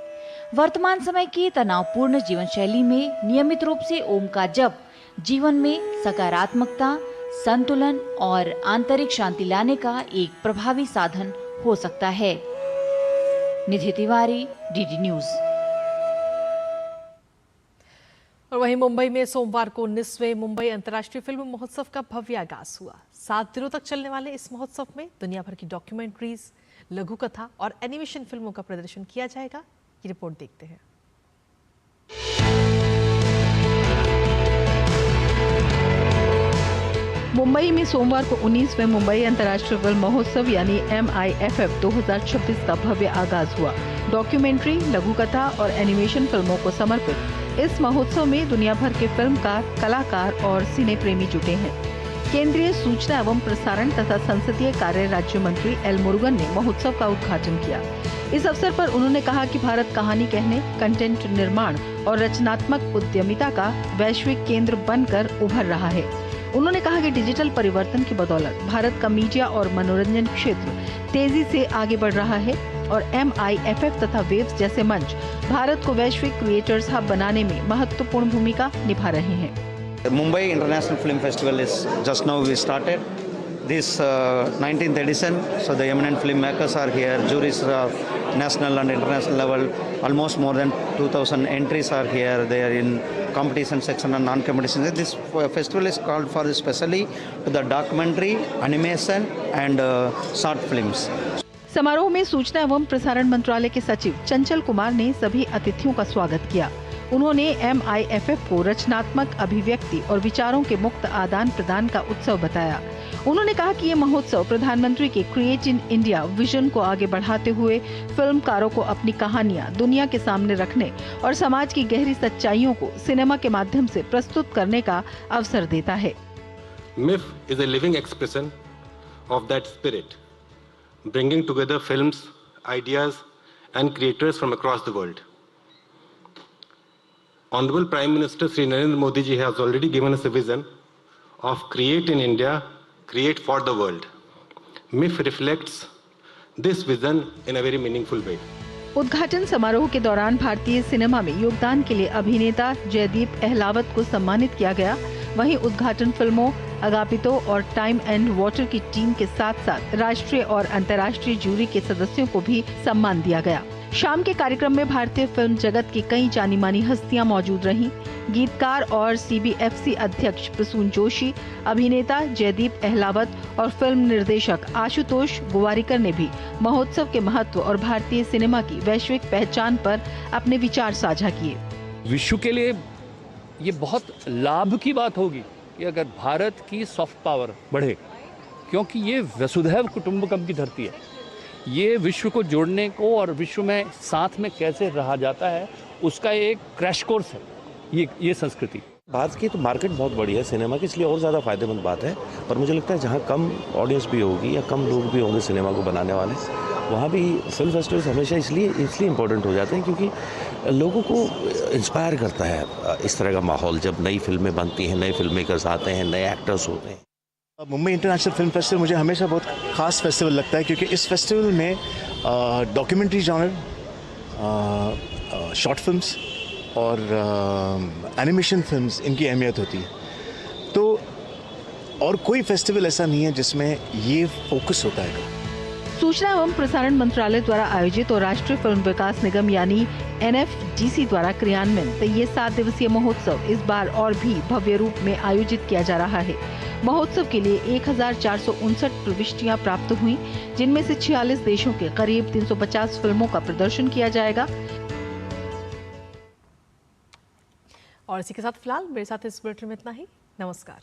वर्तमान समय की तनावपूर्ण जीवन शैली में नियमित रूप से ओम का जप जीवन में सकारात्मकता, संतुलन और आंतरिक शांति लाने का एक प्रभावी साधन हो सकता है। निधि तिवारी, डीडी न्यूज। और वहीं मुंबई में सोमवार को 19वें मुंबई अंतर्राष्ट्रीय फिल्म महोत्सव का भव्य आगाज हुआ। 7 दिनों तक चलने वाले इस महोत्सव में दुनिया भर की डॉक्यूमेंट्रीज, लघु कथा और एनिमेशन फिल्मों का प्रदर्शन किया जाएगा। ये रिपोर्ट देखते हैं। मुंबई में सोमवार को 19वें मुंबई अंतर्राष्ट्रीय फिल्म महोत्सव यानी MIFF 2026 का भव्य आगाज हुआ। डॉक्यूमेंट्री, लघु कथा और एनिमेशन फिल्मों को समर्पित इस महोत्सव में दुनिया भर के फिल्मकार, कलाकार और सिने प्रेमी जुटे हैं। केंद्रीय सूचना एवं प्रसारण तथा संसदीय कार्य राज्य मंत्री एल मुरुगन ने महोत्सव का उद्घाटन किया। इस अवसर पर उन्होंने कहा कि भारत कहानी कहने, कंटेंट निर्माण और रचनात्मक उद्यमिता का वैश्विक केंद्र बनकर उभर रहा है। उन्होंने कहा कि डिजिटल परिवर्तन की बदौलत भारत का मीडिया और मनोरंजन क्षेत्र तेजी से आगे बढ़ रहा है और MIFF तथा वेव्स जैसे मंच भारत को वैश्विक क्रिएटर्स हब बनाने में महत्वपूर्ण भूमिका निभा रहे हैं। Mumbai International Film Festival is just now we started this 19th edition. So the eminent filmmakers are here, juries of national and international level. Almost more than 2,000 entries are here. They are in competition section and non-competition. This festival is called for especially to the documentary, animation and short films. समारोह में सूचना एवं प्रसारण मंत्रालय के सचिव चंचल कुमार ने सभी अतिथियों का स्वागत किया। उन्होंने MIFF को रचनात्मक अभिव्यक्ति और विचारों के मुक्त आदान प्रदान का उत्सव बताया। उन्होंने कहा कि ये महोत्सव प्रधानमंत्री के क्रिएट इन इंडिया विजन को आगे बढ़ाते हुए फिल्मकारों को अपनी कहानियां दुनिया के सामने रखने और समाज की गहरी सच्चाइयों को सिनेमा के माध्यम से प्रस्तुत करने का अवसर देता है। MIFF is a living expression of that spirit, bringing together films, ideas and creators from across the world. Honorable Prime Minister Sri Narendra Modi ji has already given us a vision of create in India, create for the world. MIFF reflects this vision in a very meaningful way. उद्घाटन समारोह के दौरान भारतीय cinema में योगदान के लिए अभिनेता जयदीप अहलावत को सम्मानित किया गया। वहीं उद्घाटन फिल्मों अगापितो और टाइम एंड वाटर की टीम के साथ साथ राष्ट्रीय और अंतर्राष्ट्रीय जूरी के सदस्यों को भी सम्मान दिया गया। शाम के कार्यक्रम में भारतीय फिल्म जगत की कई जानी मानी हस्तियां मौजूद रहीं। गीतकार और CBFC अध्यक्ष प्रसून जोशी, अभिनेता जयदीप अहलावत और फिल्म निर्देशक आशुतोष गोवारिकर ने भी महोत्सव के महत्व और भारतीय सिनेमा की वैश्विक पहचान पर अपने विचार साझा किए। विश्व के लिए ये बहुत लाभ की बात होगी कि अगर भारत की सॉफ्ट पावर बढ़े, क्योंकि ये वसुधैव कुटुंबकम की धरती है। ये विश्व को जोड़ने को और विश्व में साथ में कैसे रहा जाता है उसका एक क्रैश कोर्स है ये संस्कृति। भारत की तो मार्केट बहुत बड़ी है सिनेमा की, इसलिए और ज़्यादा फायदेमंद बात है। और मुझे लगता है जहाँ कम ऑडियंस भी होगी या कम लोग भी होंगे सिनेमा को बनाने वाले, वहाँ भी फिल्म फेस्टिवल्स हमेशा इसलिए इम्पोर्टेंट हो जाते हैं क्योंकि लोगों को इंस्पायर करता है इस तरह का माहौल। जब नई फिल्में बनती हैं, नए फिल्म मेकर्स आते हैं, नए एक्टर्स होते हैं। मुंबई इंटरनेशनल फिल्म फेस्टिवल मुझे हमेशा बहुत ख़ास फेस्टिवल लगता है क्योंकि इस फेस्टिवल में डॉक्यूमेंट्री जॉनर, शॉर्ट फिल्म्स और एनिमेशन फिल्म्स इनकी अहमियत होती है। तो और कोई फेस्टिवल ऐसा नहीं है जिसमें ये फोकस होता है। सूचना एवं प्रसारण मंत्रालय द्वारा आयोजित और राष्ट्रीय फिल्म विकास निगम यानी NFDC द्वारा क्रियान्वित ये 7 दिवसीय महोत्सव इस बार और भी भव्य रूप में आयोजित किया जा रहा है। महोत्सव के लिए 1459 प्रविष्टियां प्राप्त हुई, जिनमें से 46 देशों के करीब 350 फिल्मों का प्रदर्शन किया जाएगा। और इसी के साथ फिलहाल मेरे साथ इस बुलेटिन में इतना ही। नमस्कार।